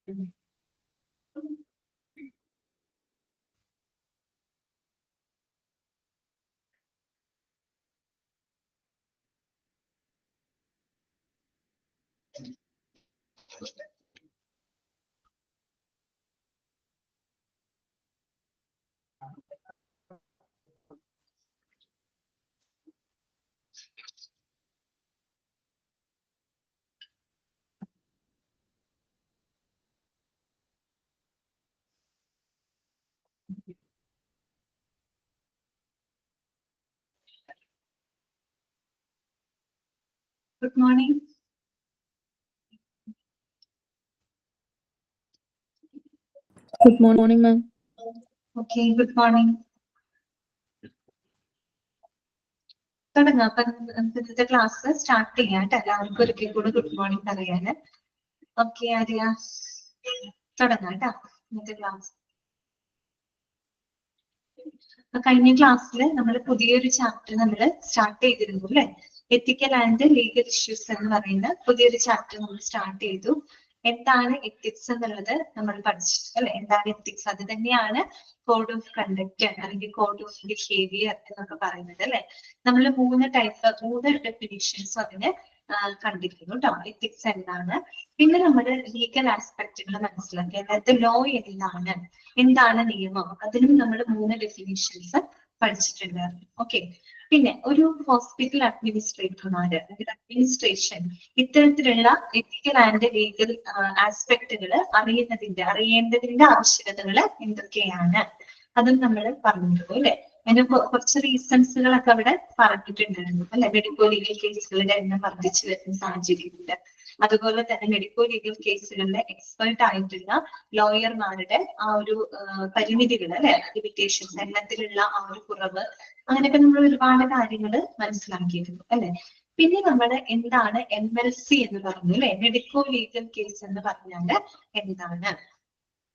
Good morning. Good morning, ma'am. Okay, good morning. തുടങ്ങാം. അപ്പൊ ഇന്നത്തെ ക്ലാസ് സ്റ്റാർട്ട് ചെയ്യാം കേട്ടോ. എല്ലാവർക്കും ഒരിക്കൽ കൂടെ ഗുഡ് മോർണിംഗ് പറയാന്. ഓക്കെ ആര്യ, തുടങ്ങാം കേട്ടോ ഇന്നത്തെ ക്ലാസ്. കഴിഞ്ഞ ക്ലാസ്സിൽ നമ്മൾ പുതിയൊരു ചാപ്റ്റർ നമ്മൾ സ്റ്റാർട്ട് ചെയ്തിരുന്നു അല്ലെ. എത്തിക്കൽ ആൻഡ് ലീഗൽ ഇഷ്യൂസ് എന്ന് പറയുന്ന പുതിയൊരു ചാപ്റ്റർ നമ്മൾ സ്റ്റാർട്ട് ചെയ്തു. എന്താണ് എത്തിക്സ് എന്നുള്ളത് നമ്മൾ പഠിച്ചിട്ട് അല്ലെ. എന്താണ് എത്തിക്സ്? അത് തന്നെയാണ് കോഡ് ഓഫ് കണ്ടക്ട് അല്ലെങ്കിൽ കോഡ് ഓഫ് ബിഹേവിയർ എന്നൊക്കെ പറയുന്നത് അല്ലെ. നമ്മൾ മൂന്ന് ഡെഫിനിഷൻസ് അതിന് കണ്ടിരിക്കുന്നു കേട്ടോ. എത്തിക്സ് എന്താണ്, പിന്നെ നമ്മൾ ലീഗൽ ആസ്പെക്റ്റുകൾ മനസ്സിലാക്കി, അതായത് ലോ എന്താണ് നിയമം, അതിനും നമ്മൾ മൂന്ന് ഡെഫിനിഷൻസ് പഠിച്ചിട്ടുണ്ടായിരുന്നു. ഓക്കെ, പിന്നെ ഒരു ഹോസ്പിറ്റൽ അഡ്മിനിസ്ട്രേറ്റർമാര് അഡ്മിനിസ്ട്രേഷൻ ഇത്തരത്തിലുള്ള എത്തിക്കൽ ആൻഡ് ലീഗൽ ആസ്പെക്റ്റുകൾ അറിയേണ്ടതിന്റെ ആവശ്യകതകൾ എന്തൊക്കെയാണ് അതും നമ്മൾ പറഞ്ഞിരുന്നു അല്ലെ. അതിന് കുറച്ച് റീസൺസുകളൊക്കെ അവിടെ പറഞ്ഞിട്ടുണ്ടായിരുന്നു അല്ലെ. മെഡിക്കോ ലീഗൽ കേസുകളുടെ എണ്ണം വർദ്ധിച്ചു വരുന്ന സാഹചര്യമുണ്ട്. അതുപോലെ തന്നെ മെഡിക്കോ ലീഗൽ കേസുകളിലെ എക്സ്പേർട്ട് ആയിട്ടുള്ള ലോയർമാരുടെ ആ ഒരു പരിമിതികൾ അല്ലെ, ലിമിറ്റേഷൻസ്, എണ്ണത്തിലുള്ള ആ ഒരു കുറവ്, അങ്ങനെയൊക്കെ നമ്മൾ ഒരുപാട് കാര്യങ്ങൾ മനസ്സിലാക്കിയിരുന്നു അല്ലെ. പിന്നെ നമ്മൾ എന്താണ് MLC എന്ന് പറഞ്ഞു അല്ലെ, മെഡിക്കോ ലീഗൽ കേസ് എന്ന് പറഞ്ഞാല് എന്താണ്.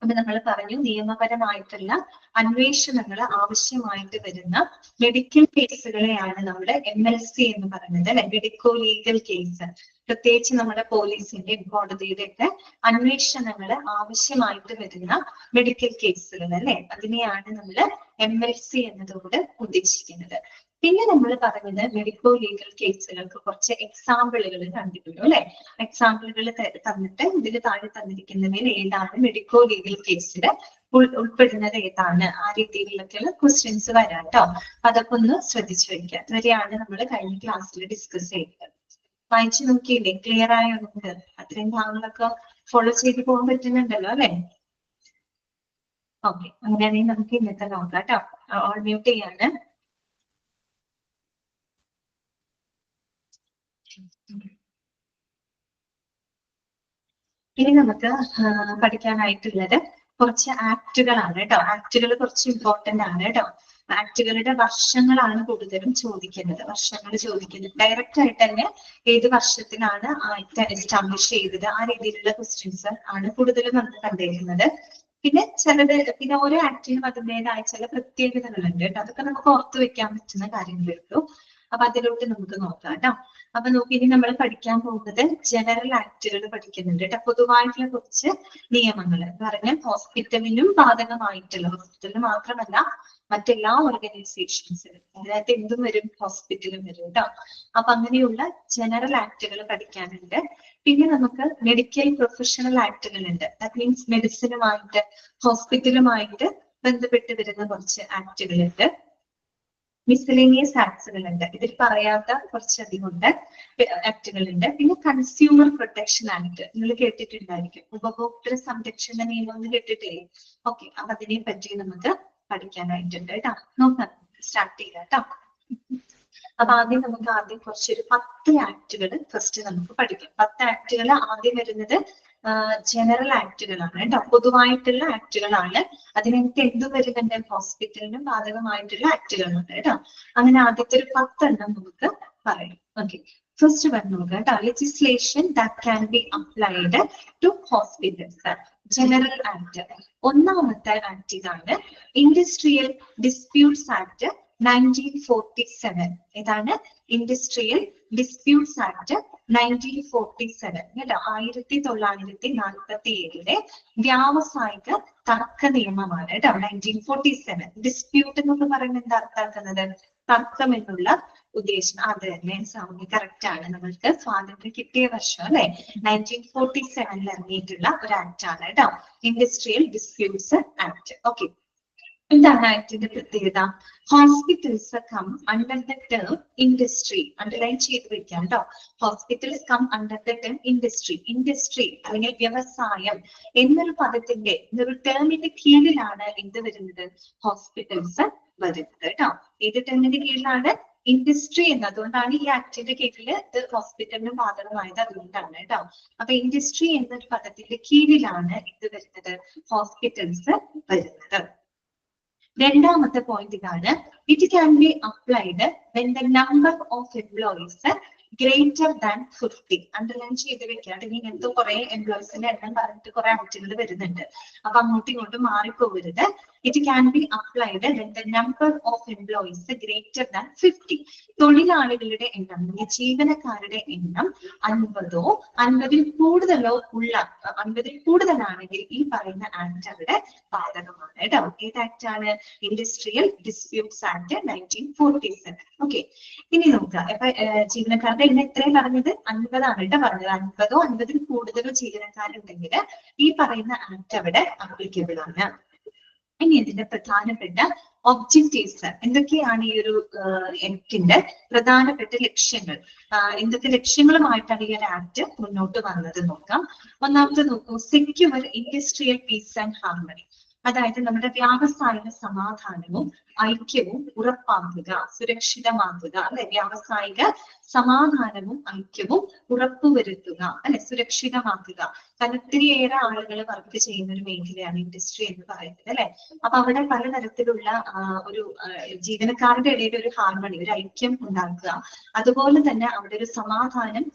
അപ്പൊ നമ്മൾ പറഞ്ഞു നിയമപരമായിട്ടുള്ള അന്വേഷണങ്ങൾ ആവശ്യമായിട്ട് വരുന്ന മെഡിക്കൽ കേസുകളെയാണ് നമ്മൾ MLC എന്ന് പറയുന്നത് അല്ലെ, മെഡിക്കോ ലീഗൽ കേസ്. പ്രത്യേകിച്ച് നമ്മുടെ പോലീസിന്റെ കോടതിയുടെ ഒക്കെ അന്വേഷണങ്ങൾ ആവശ്യമായിട്ട് വരുന്ന മെഡിക്കൽ കേസുകൾ അല്ലെ, അതിനെയാണ് നമ്മൾ MLC എന്നതോട് ഉദ്ദേശിക്കുന്നത്. പിന്നെ നമ്മൾ പറഞ്ഞത് മെഡിക്കോ ലീഗൽ കേസുകൾക്ക് കുറച്ച് എക്സാമ്പിളുകൾ കണ്ടിട്ടുണ്ട് അല്ലെ. എക്സാമ്പിളുകൾ തന്നിട്ട് ഇതിൽ താഴെ തന്നിരിക്കുന്നവയിൽ ഏതാണ് മെഡിക്കോ ലീഗൽ കേസിൽ ഉൾപ്പെടുന്നത് ഏതാണ്, ആ രീതിയിലൊക്കെയുള്ള ക്വസ്റ്റ്യൻസ് വരാം കേട്ടോ. അതൊക്കെ ഒന്ന് ശ്രദ്ധിച്ചു വയ്ക്കുക. ഇതുവരെയാണ് നമ്മൾ കഴിഞ്ഞ ക്ലാസ്സിൽ ഡിസ്കസ് ചെയ്തത്. വായിച്ചു നോക്കിയില്ലേ? ക്ലിയർ ആയോ നമുക്ക്? അത്രയും ഭാഗങ്ങളൊക്കെ ഫോളോ ചെയ്ത് പോകാൻ പറ്റുന്നുണ്ടല്ലോ അല്ലെ. ഓക്കെ, അങ്ങനെയാണെങ്കിൽ നമുക്ക് ഇന്നത്തെ നോക്കാം കേട്ടോ. ഓൾ മ്യൂട്ട് ചെയ്യാണ്. ഇനി നമുക്ക് പഠിക്കാനായിട്ടുള്ളത് കുറച്ച് ആക്ടുകളാണ് കേട്ടോ. ആക്ടുകൾ കുറച്ച് ഇമ്പോർട്ടന്റ് ആണ് കേട്ടോ. ആക്ടുകളുടെ വർഷങ്ങളാണ് കൂടുതലും ചോദിക്കുന്നത്. വർഷങ്ങൾ ചോദിക്കുന്നത് ഡയറക്റ്റ് ആയിട്ട് തന്നെ ഏത് വർഷത്തിലാണ് ആക്ട് എസ്റ്റാബ്ലിഷ് ചെയ്തത്, ആ രീതിയിലുള്ള ക്വസ്റ്റ്യൻസ് ആണ് കൂടുതലും നമ്മൾ കണ്ടിരിക്കുന്നത്. പിന്നെ ഓരോ ആക്ടിനും അതിൻ്റെതായ ചില പ്രത്യേകതകളുണ്ട് കേട്ടോ. അതൊക്കെ നമുക്ക് ഓർത്തു വെക്കാൻ പറ്റുന്ന കാര്യങ്ങളേ ഉള്ളൂ. അപ്പൊ അതിലോട്ട് നമുക്ക് നോക്കാം കേട്ടോ. അപ്പൊ നോക്കി, ഇനി നമ്മൾ പഠിക്കാൻ പോകുന്നത് ജനറൽ ആക്ടുകൾ പഠിക്കുന്നുണ്ട് കേട്ടോ. പൊതുവായിട്ടുള്ള കുറച്ച് നിയമങ്ങൾ പറഞ്ഞ ഹോസ്പിറ്റലിനും ബാധകമായിട്ടുള്ള, ഹോസ്പിറ്റലിന് മാത്രമല്ല മറ്റെല്ലാ ഓർഗനൈസേഷൻസിനും, അതിനകത്ത് എന്തും വരും, ഹോസ്പിറ്റലും വരും കേട്ടോ. അപ്പൊ അങ്ങനെയുള്ള ജനറൽ ആക്ടുകൾ പഠിക്കാനുണ്ട്. പിന്നെ നമുക്ക് മെഡിക്കൽ പ്രൊഫഷണൽ ആക്ടുകൾ ഉണ്ട്. ദാറ്റ് മീൻസ് മെഡിസിനുമായിട്ട് ഹോസ്പിറ്റലുമായിട്ട് ബന്ധപ്പെട്ട് വരുന്ന കുറച്ച് ആക്ടുകളുണ്ട്. മിസ്സലേനിയസ് ആക്ട്സുകളുണ്ട്. ഇതിൽ പറയാത്ത കുറച്ചധികം ഉണ്ട് ആക്ടുകളുണ്ട്. പിന്നെ കൺസ്യൂമർ പ്രൊട്ടക്ഷൻ ആക്ട് നിങ്ങൾ കേട്ടിട്ടുണ്ടായിരിക്കും. ഉപഭോക്തൃ സംരക്ഷണ നിയമം എന്ന് കേട്ടിട്ടില്ലേ? ഓക്കെ, അപ്പൊ അതിനെ പറ്റി നമുക്ക് പഠിക്കാനായിട്ടുണ്ട് കേട്ടോ. നോക്കാം, സ്റ്റാർട്ട് ചെയ്യാം കേട്ടോ. അപ്പൊ ആദ്യം കുറച്ചൊരു 10 ആക്ടുകൾ ഫസ്റ്റ് നമുക്ക് പഠിക്കാം. 10 ആക്ടുകൾ ആദ്യം വരുന്നത് ജനറൽ ആക്ടുകളാണ് കേട്ടോ. പൊതുവായിട്ടുള്ള ആക്ടുകളാണ്. അതിനകത്ത് എന്ത് വരുന്നുണ്ട്, ഹോസ്പിറ്റലിനും ബാധകമായിട്ടുള്ള ആക്ടുകളുണ്ട് കേട്ടോ. അങ്ങനെ ആദ്യത്തെ ഒരു 10 എണ്ണം നമുക്ക് പറയാം. ഓക്കെ, ഫസ്റ്റ് വൺ നോക്കാം കേട്ടോ. Legislation that can be applied to hospitals. General act. ഒന്നാമത്തെ ആക്ട് ഇതാണ്, ഇൻഡസ്ട്രിയൽ ഡിസ്പ്യൂട്ട്സ് ആക്ട് 1947. ഇതാണ് ഇൻഡസ്ട്രിയൽ ഡിസ്പ്യൂട്ട്സ് ആക്ട് 1947 കേട്ടോ. 1947 വ്യാവസായിക തർക്ക നിയമമാണ് കേട്ടോ 1947. ഡിസ്പ്യൂട്ട് എന്നൊക്കെ പറയുന്നത് എന്താ അർത്ഥാക്കുന്നത്? തർക്കം എന്നുള്ള ഉദ്ദേശം. അത് തന്നെ സൗമ്യ കറക്റ്റ് ആണ്. നമ്മൾക്ക് സ്വാതന്ത്ര്യം കിട്ടിയ വർഷം അല്ലെ 1947 ഇറങ്ങിയിട്ടുള്ള ഒരു ആക്ട് ആണ് കേട്ടോ ഇൻഡസ്ട്രിയൽ ഡിസ്പ്യൂട്ട്സ് ആക്ട്. ഓക്കെ, എന്താണ് ആക്ടിന്റെ പ്രത്യേകത? Hospitals come under the term industry. Underline ചെയ്ത് വെക്കാം കേട്ടോ. Hospitals come under the term industry. Industry അല്ലെങ്കിൽ വ്യവസായം എന്നൊരു പദത്തിന്റെ ഒരു ടേമിന്റെ കീഴിലാണ് എന്ത് വരുന്നത്? ഹോസ്പിറ്റൽസ് വരുന്നത് കേട്ടോ. ഏത് ടേമിന്റെ കീഴിലാണ്? ഇൻഡസ്ട്രി എന്ന്. അതുകൊണ്ടാണ് ഈ ആക്ടിന്റെ കീഴിൽ ഇത് ഹോസ്പിറ്റലിന് ബാധകമായത്. അതുകൊണ്ടാണ് കേട്ടോ. അപ്പൊ ഇൻഡസ്ട്രി എന്നൊരു പദത്തിന്റെ കീഴിലാണ് ഇത് വരുന്നത്? ഹോസ്പിറ്റൽസ് വരുന്നത്. രണ്ടാമത്തെ പോയിന്റ് ഇതാണ്. It can be applied when the number of employees greater than 50. Underline ചെയ്ത് വെക്കാതെ ഇങ്ങനത്തെ കുറെ എംപ്ലോയീസിന്റെ എണ്ണം പറഞ്ഞിട്ട് കുറെ ആക്ടുകൾ വരുന്നുണ്ട്. അപ്പൊ അങ്ങോട്ടും ഇങ്ങോട്ടും മാറിപ്പോകരുത്. It can be applied when the number of employees greater than 50. തൊഴിലാളികളുടെ എണ്ണം, ജീവനക്കാരുടെ എണ്ണം 50-ഓ 50-ൽ കൂടുതലോ ഉള്ള 50-ൽ കൂടുതലാണെങ്കിൽ ഈ പറയുന്ന ആക്ട് അവിടെ ബാധകമാണ് കേട്ടോ. ഏത് ആക്ട് ആണ്? Industrial disputes act 1947. ഓക്കെ, ഇനി നോക്കുക. അപ്പൊ ജീവനക്കാരുടെ എണ്ണം എത്രയും പറഞ്ഞത്? 50 ആണ് കേട്ടോ പറഞ്ഞത്. 50-ഓ 50-ൽ കൂടുതലോ ജീവനക്കാരുണ്ടെങ്കിൽ ഈ പറയുന്ന ആക്ട് അവിടെ ആപ്ലിക്കബിൾ ആണ്. ഇനി ഇതിന്റെ പ്രധാനപ്പെട്ട ഒബ്ജക്റ്റീവ്സ് എന്തൊക്കെയാണ്? ഈ ഒരു ആക്ടിന്റെ പ്രധാനപ്പെട്ട ലക്ഷ്യങ്ങൾ എന്തൊക്കെ ലക്ഷ്യങ്ങളുമായിട്ടാണ് ഈ ഒരു ആക്ട് മുന്നോട്ട് വന്നത് നോക്കാം. ഒന്നാമത്തെ നോക്കൂ, secure industrial piece and harmony. അതായത് നമ്മുടെ വ്യാവസായിക സമാധാനവും ഐക്യവും ഉറപ്പാക്കുക, സുരക്ഷിതമാക്കുക അല്ലെ. വ്യാവസായിക സമാധാനവും ഐക്യവും ഉറപ്പുവരുത്തുക അല്ലെ, സുരക്ഷിതമാക്കുക. കാരണം ഒത്തിരിയേറെ ആളുകൾ വർക്ക് ചെയ്യുന്ന ഒരു മേഖലയാണ് ഇൻഡസ്ട്രി എന്ന് പറയുന്നത് അല്ലെ. അപ്പൊ അവിടെ പലതരത്തിലുള്ള ഒരു ജീവനക്കാരുടെ ഇടയിൽ ഒരു ഹാർമണി, ഒരു ഐക്യം ഉണ്ടാക്കുക. അതുപോലെ തന്നെ അവിടെ ഒരു സമാധാനം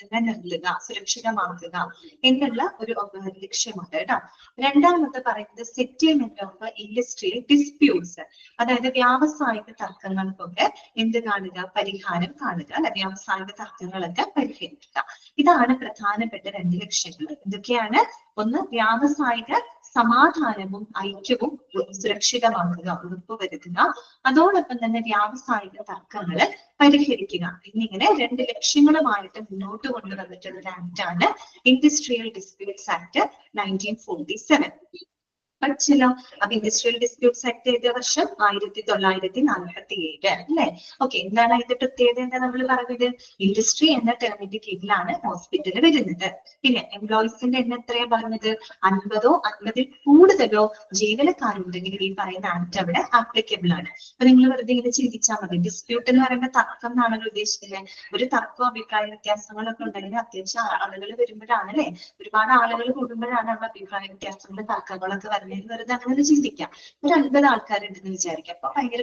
നിലനിർത്തുക, സുരക്ഷിതമാക്കുക എന്നുള്ള ഒരു ലക്ഷ്യമുണ്ട് കേട്ടോ. രണ്ടാമത്തെ പറയുന്നത് സെറ്റിൽമെന്റ് ഓഫ് ഇൻഡസ്ട്രിയൽ ഡിസ്പ്യൂട്ട്സ്. അതായത് വ്യാവസായിക തർക്കങ്ങൾക്കൊക്കെ എന്ത് കാണുക? പരിഹാരം കാണുക അല്ലെ. വ്യാവസായിക തർക്കങ്ങളൊക്കെ പരിഹരിക്കുക. ഇതാണ് പ്രധാനപ്പെട്ട രണ്ട് ലക്ഷ്യങ്ങൾ. എന്തൊക്കെയാണ്? ഒന്ന്, വ്യാവസായിക സമാധാനവും ഐക്യവും സുരക്ഷിതമാക്കുക, ഉറപ്പുവരുത്തുക. അതോടൊപ്പം തന്നെ വ്യാവസായിക തർക്കങ്ങള് പരിഹരിക്കുക. എന്നിങ്ങനെ രണ്ട് ലക്ഷ്യങ്ങളുമായിട്ട് മുന്നോട്ട് കൊണ്ടുവന്നിട്ടുള്ള ഒരു ആക്ടാണ് ഇൻഡസ്ട്രിയൽ ഡിസ്പ്യൂട്ട്സ് ആക്ട് 1947. പഠിച്ചല്ലോ. അപ്പൊ ഇൻഡസ്ട്രിയൽ ഡിസ്പ്യൂട്ട്സ് ആക്ട് ചെയ്ത വർഷം 1947 അല്ലെ. ഓക്കെ, എന്താണ് അതിന്റെ പ്രത്യേകത? എന്താ നമ്മൾ പറഞ്ഞത്? ഇൻഡസ്ട്രി എന്ന ടേമിന്റെ കീഴിലാണ് ഹോസ്പിറ്റൽ വരുന്നത്. പിന്നെ എംപ്ലോയീസിന്റെ എണ്ണം എത്രയാ പറഞ്ഞത്? 50-ഓ 50-ൽ കൂടുതലോ ജീവനക്കാരുണ്ടെങ്കിൽ ഈ പറയുന്ന ആക്ട് അവിടെ ആപ്ലിക്കബിൾ ആണ്. അപ്പൊ നിങ്ങൾ വെറുതെ ഇങ്ങനെ ചിന്തിച്ചാൽ മതി. ഡിസ്പ്യൂട്ട് എന്ന് പറയുന്ന തർക്കം എന്നാണല്ലോ ഉദ്ദേശിക്കുന്നത്. ഒരു തർക്കവും അഭിപ്രായ വ്യത്യാസങ്ങളൊക്കെ ഉണ്ടെങ്കിൽ അത്യാവശ്യം ആളുകൾ വരുമ്പോഴാണ് അല്ലെ, ഒരുപാട് ആളുകൾ കൂടുമ്പോഴാണ് നമ്മൾ അഭിപ്രായ വ്യത്യാസങ്ങളും തർക്കങ്ങളൊക്കെ വരുന്നത്. വെറുതെ അങ്ങനെ ചിന്തിക്കാം. ഒരു 50 ആൾക്കാരുണ്ടെന്ന് വിചാരിക്കാം. അപ്പൊ ഭയങ്കര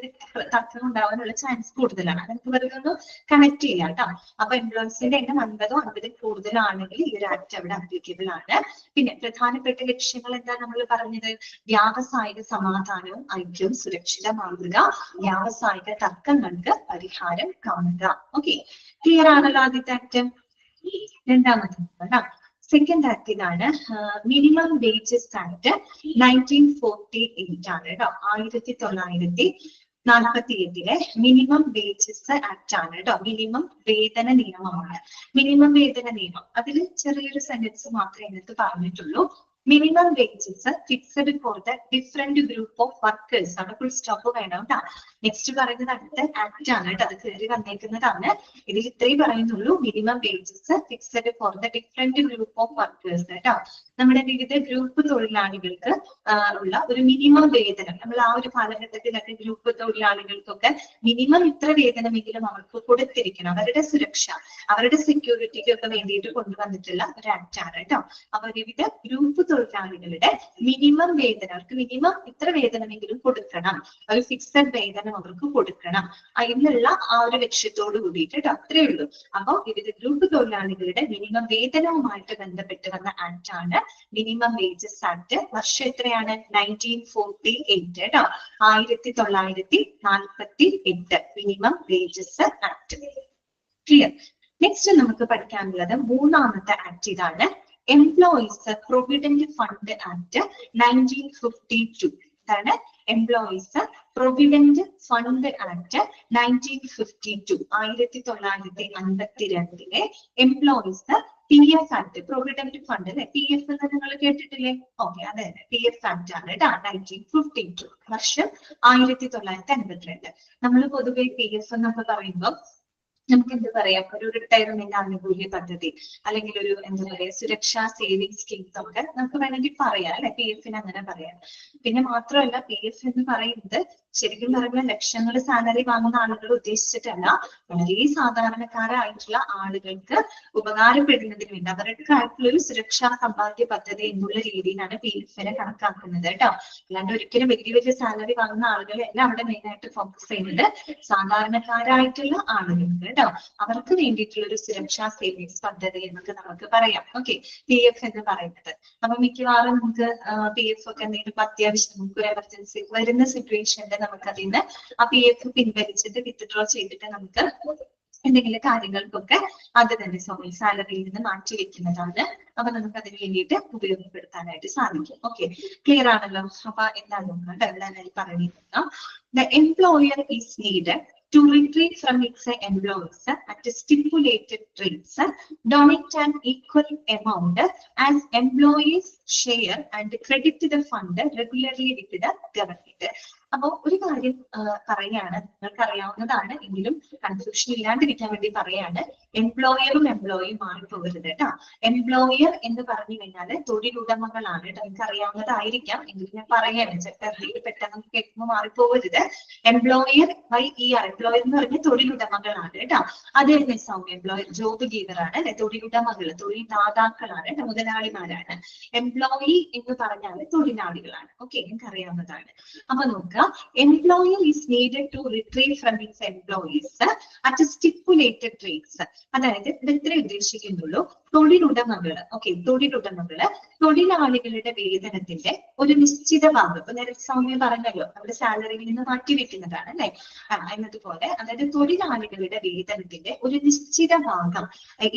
തർക്കം ഉണ്ടാവാനുള്ള ചാൻസ് കൂടുതലാണ്. അതൊക്കെ വെറുതെ ഒന്ന് കണക്ട് ചെയ്യാം കേട്ടോ. അപ്പൊ എംപ്ലോയീസിന്റെ എണ്ണം 50-ഓ 50-ൽ കൂടുതലാണെങ്കിൽ ഈ ഒരു ആക്ട് അവിടെ ആപ്ലിക്കബിൾ ആണ്. പിന്നെ പ്രധാനപ്പെട്ട ലക്ഷ്യങ്ങൾ എന്താ നമ്മൾ പറഞ്ഞത്? വ്യാവസായിക സമാധാനവും ഐക്യവും സുരക്ഷിതമാകുക, വ്യാവസായിക തർക്കങ്ങൾക്ക് പരിഹാരം കാണുക. ഓക്കെ, ക്ലിയർ ആണല്ലോ ആദ്യത്തെ ആക്ട്. രണ്ടാമത്തെ സെക്കൻഡ് ആക്ട് ഇതാണ് മിനിമം വേജസ് ആക്ട് 1948 ആണ് കേട്ടോ. 1948 മിനിമം വേജസ് ആക്ട് ആണ് കേട്ടോ. മിനിമം വേതന നിയമമാണ്. മിനിമം വേതന നിയമം അതിൽ ചെറിയൊരു സെന്റൻസ് മാത്രമേ ഇതിനകത്ത് പറഞ്ഞിട്ടുള്ളൂ. Minimum wages fixed for the different group of workers ആണ്. ഫുൾ സ്റ്റോപ്പ് വേണം കേട്ടോ. നെക്സ്റ്റ് പറയുന്നത് അടുത്ത ആക്ട് ആണ് കേട്ടോ. അത് കയറി വന്നേക്കുന്നതാണ്. ഇതിൽ ഇത്രയും പറയുന്നുള്ളൂ. Minimum wages fixed for the different group of workers കേട്ടോ. നമ്മുടെ വിവിധ ഗ്രൂപ്പ് തൊഴിലാളികൾക്ക് ഉള്ള ഒരു മിനിമം വേതനം. നമ്മൾ ആ ഒരു കാലഘട്ടത്തിലൊക്കെ ഗ്രൂപ്പ് തൊഴിലാളികൾക്കൊക്കെ മിനിമം ഇത്ര വേതനമെങ്കിലും അവർക്ക് കൊടുത്തിരിക്കണം. അവരുടെ സുരക്ഷ, അവരുടെ സെക്യൂരിറ്റിക്ക് ഒക്കെ വേണ്ടിയിട്ട് കൊണ്ടുവന്നിട്ടുള്ള ഒരു ആക്ട് ആണ് കേട്ടോ. അപ്പൊ വിവിധ ഗ്രൂപ്പ് തൊഴിലാളികളുടെ മിനിമം വേതനം, അവർക്ക് മിനിമം ഇത്ര വേതനമെങ്കിലും കൊടുക്കണം, ഒരു ഫിക്സഡ് വേതനം അവർക്ക് കൊടുക്കണം എന്നുള്ള ആ ഒരു ലക്ഷ്യത്തോട് കൂടിയിട്ട് അത്രേ ഉള്ളൂ. അപ്പോൾ വിവിധ ഗ്രൂപ്പ് തൊഴിലാളികളുടെ മിനിമം വേതനവുമായിട്ട് ബന്ധപ്പെട്ട് വന്ന ആക്ട് ആണ് മിനിമം വേജസ് ആക്ട്. വർഷം എത്രയാണ്? 1948 കേട്ടോ, 1948 minimum wages act. Clear? Next നമുക്ക് പഠിക്കാനുള്ളത് മൂന്നാമത്തെ ആക്ട് ഇതാണ്, എംപ്ലോയീസ് പ്രൊവിഡന്റ് ഫണ്ട് ആക്ട് 1952. ഇതാണ് employees provident fund act 1952, 1952 employees PF act, provident fund അല്ലെ, PF എന്ന് നിങ്ങൾ കേട്ടിട്ടില്ലേ? ഓക്കെ, അതെ അതെ, PF ആക്ട് ആണ് കേട്ടോ, 1952, വർഷം 1952. നമ്മൾ പൊതുവെ PF എന്നൊക്കെ പറയുമ്പോൾ നമുക്ക് എന്ത് പറയാം, ഒരു റിട്ടയർമെന്റ് ആനുകൂല്യ പദ്ധതി അല്ലെങ്കിൽ ഒരു എന്താ പറയാ സുരക്ഷാ സേവിംഗ് സ്കീംസ് ഒക്കെ നമുക്ക് വേണമെങ്കിൽ പറയാം അല്ലെ, PF അങ്ങനെ പറയാം. പിന്നെ മാത്രമല്ല PF എന്ന് പറയുന്നത് ശരിക്കും പറയുമ്പോൾ ലക്ഷങ്ങൾ സാലറി വാങ്ങുന്ന ആളുകൾ ഉദ്ദേശിച്ചിട്ടല്ല, വളരെ സാധാരണക്കാരായിട്ടുള്ള ആളുകൾക്ക് ഉപകാരപ്പെടുന്നതിന് വേണ്ടി അവരുടെ ഒരു സുരക്ഷാ സമ്പാദ്യ പദ്ധതി എന്നുള്ള രീതിയിലാണ് PF-നെ കണക്കാക്കുന്നത് കേട്ടോ. അല്ലാണ്ട് ഒരിക്കലും വലിയ വലിയ സാലറി വാങ്ങുന്ന ആളുകളെല്ലാം അവിടെ മെയിൻ ആയിട്ട് ഫോക്കസ് ചെയ്യുന്നത് സാധാരണക്കാരായിട്ടുള്ള ആളുകൾക്ക് കേട്ടോ, അവർക്ക് വേണ്ടിയിട്ടുള്ള ഒരു സുരക്ഷാ സേവിങ്സ് പദ്ധതി എന്നൊക്കെ നമുക്ക് പറയാം. ഓക്കെ, PF എന്ന് പറയുന്നത്. അപ്പൊ മിക്കവാറും നമുക്ക് PF ഒക്കെ എന്തെങ്കിലും അത്യാവശ്യം നമുക്ക് ഒരു എമർജൻസി വരുന്ന സിറ്റുവേഷനിൽ നമുക്ക് അതിൽ നിന്ന് ആ PF പിൻവലിച്ചിട്ട് വിത്ഡ്രോ ചെയ്തിട്ട് നമുക്ക് എന്തെങ്കിലും കാര്യങ്ങൾക്കൊക്കെ അത് തന്നെ സാലറിയിൽ നിന്ന് മാറ്റി വെക്കുന്നതാണ്. അപ്പൊ നമുക്ക് അതിന് വേണ്ടിയിട്ട് ഉപയോഗപ്പെടുത്താനായിട്ട് സാധിക്കും. ഓക്കെ, ക്ലിയർ ആണല്ലോ? അപ്പൊ എന്താണ് നോക്കാം, എന്തായാലും പറയുന്നത്, the employer is needed to retrieve from its employees at stipulated rates, donate an equal amount as employees share and credit the fund regularly with the government. അപ്പൊ ഒരു കാര്യം പറയാണ്, നിങ്ങൾക്ക് അറിയാവുന്നതാണ് എങ്കിലും കൺഫ്യൂഷൻ ഇല്ലാണ്ടിരിക്കാൻ വേണ്ടി പറയാണ്, എംപ്ലോയറും എംപ്ലോയിയും മാറിപ്പോകരുത് കേട്ടോ. എംപ്ലോയർ എന്ന് പറഞ്ഞു കഴിഞ്ഞാൽ തൊഴിലുടമകളാണ് കേട്ടോ, നിങ്ങൾക്ക് അറിയാവുന്നതായിരിക്കാം എങ്കിലും ഞാൻ പറയാണ്, പെട്ടെന്ന് കേൾക്കുമ്പോൾ മാറിപ്പോകരുത്. എംപ്ലോയർ ER, എംപ്ലോയർ എന്ന് പറഞ്ഞാൽ തൊഴിലുടമകളാണ് കേട്ടോ. അത് തന്നെ സൗമ്യ, എംപ്ലോയർ ജോബ് ഗീവർ ആണ് അല്ലെ, തൊഴിലുടമകൾ തൊഴിൽദാതാക്കളാണ് കേട്ടോ, മുതലാളിമാരാണ്. എംപ്ലോയി എന്ന് പറഞ്ഞാൽ തൊഴിലാളികളാണ്. ഓക്കെ, നിങ്ങൾക്ക് അറിയാവുന്നതാണ്. അപ്പൊ നോക്കുക, employer is needed to retrieve from its employees at stipulated rates. അതായത് ഇത് ഇത്ര ഉദ്ദേശിക്കുന്നുള്ളൂ, തൊഴിലുടമകള് തൊഴിലാളികളുടെ വേതനത്തിന്റെ ഒരു നിശ്ചിത ഭാഗം, ഇപ്പൊ നേരത്തെ സൗമ്യ പറഞ്ഞല്ലോ നമ്മുടെ സാലറിയിൽ നിന്ന് മാറ്റിവെക്കുന്നതാണ് അല്ലെ, എന്നതുപോലെ അതായത് തൊഴിലാളികളുടെ വേതനത്തിന്റെ ഒരു നിശ്ചിത ഭാഗം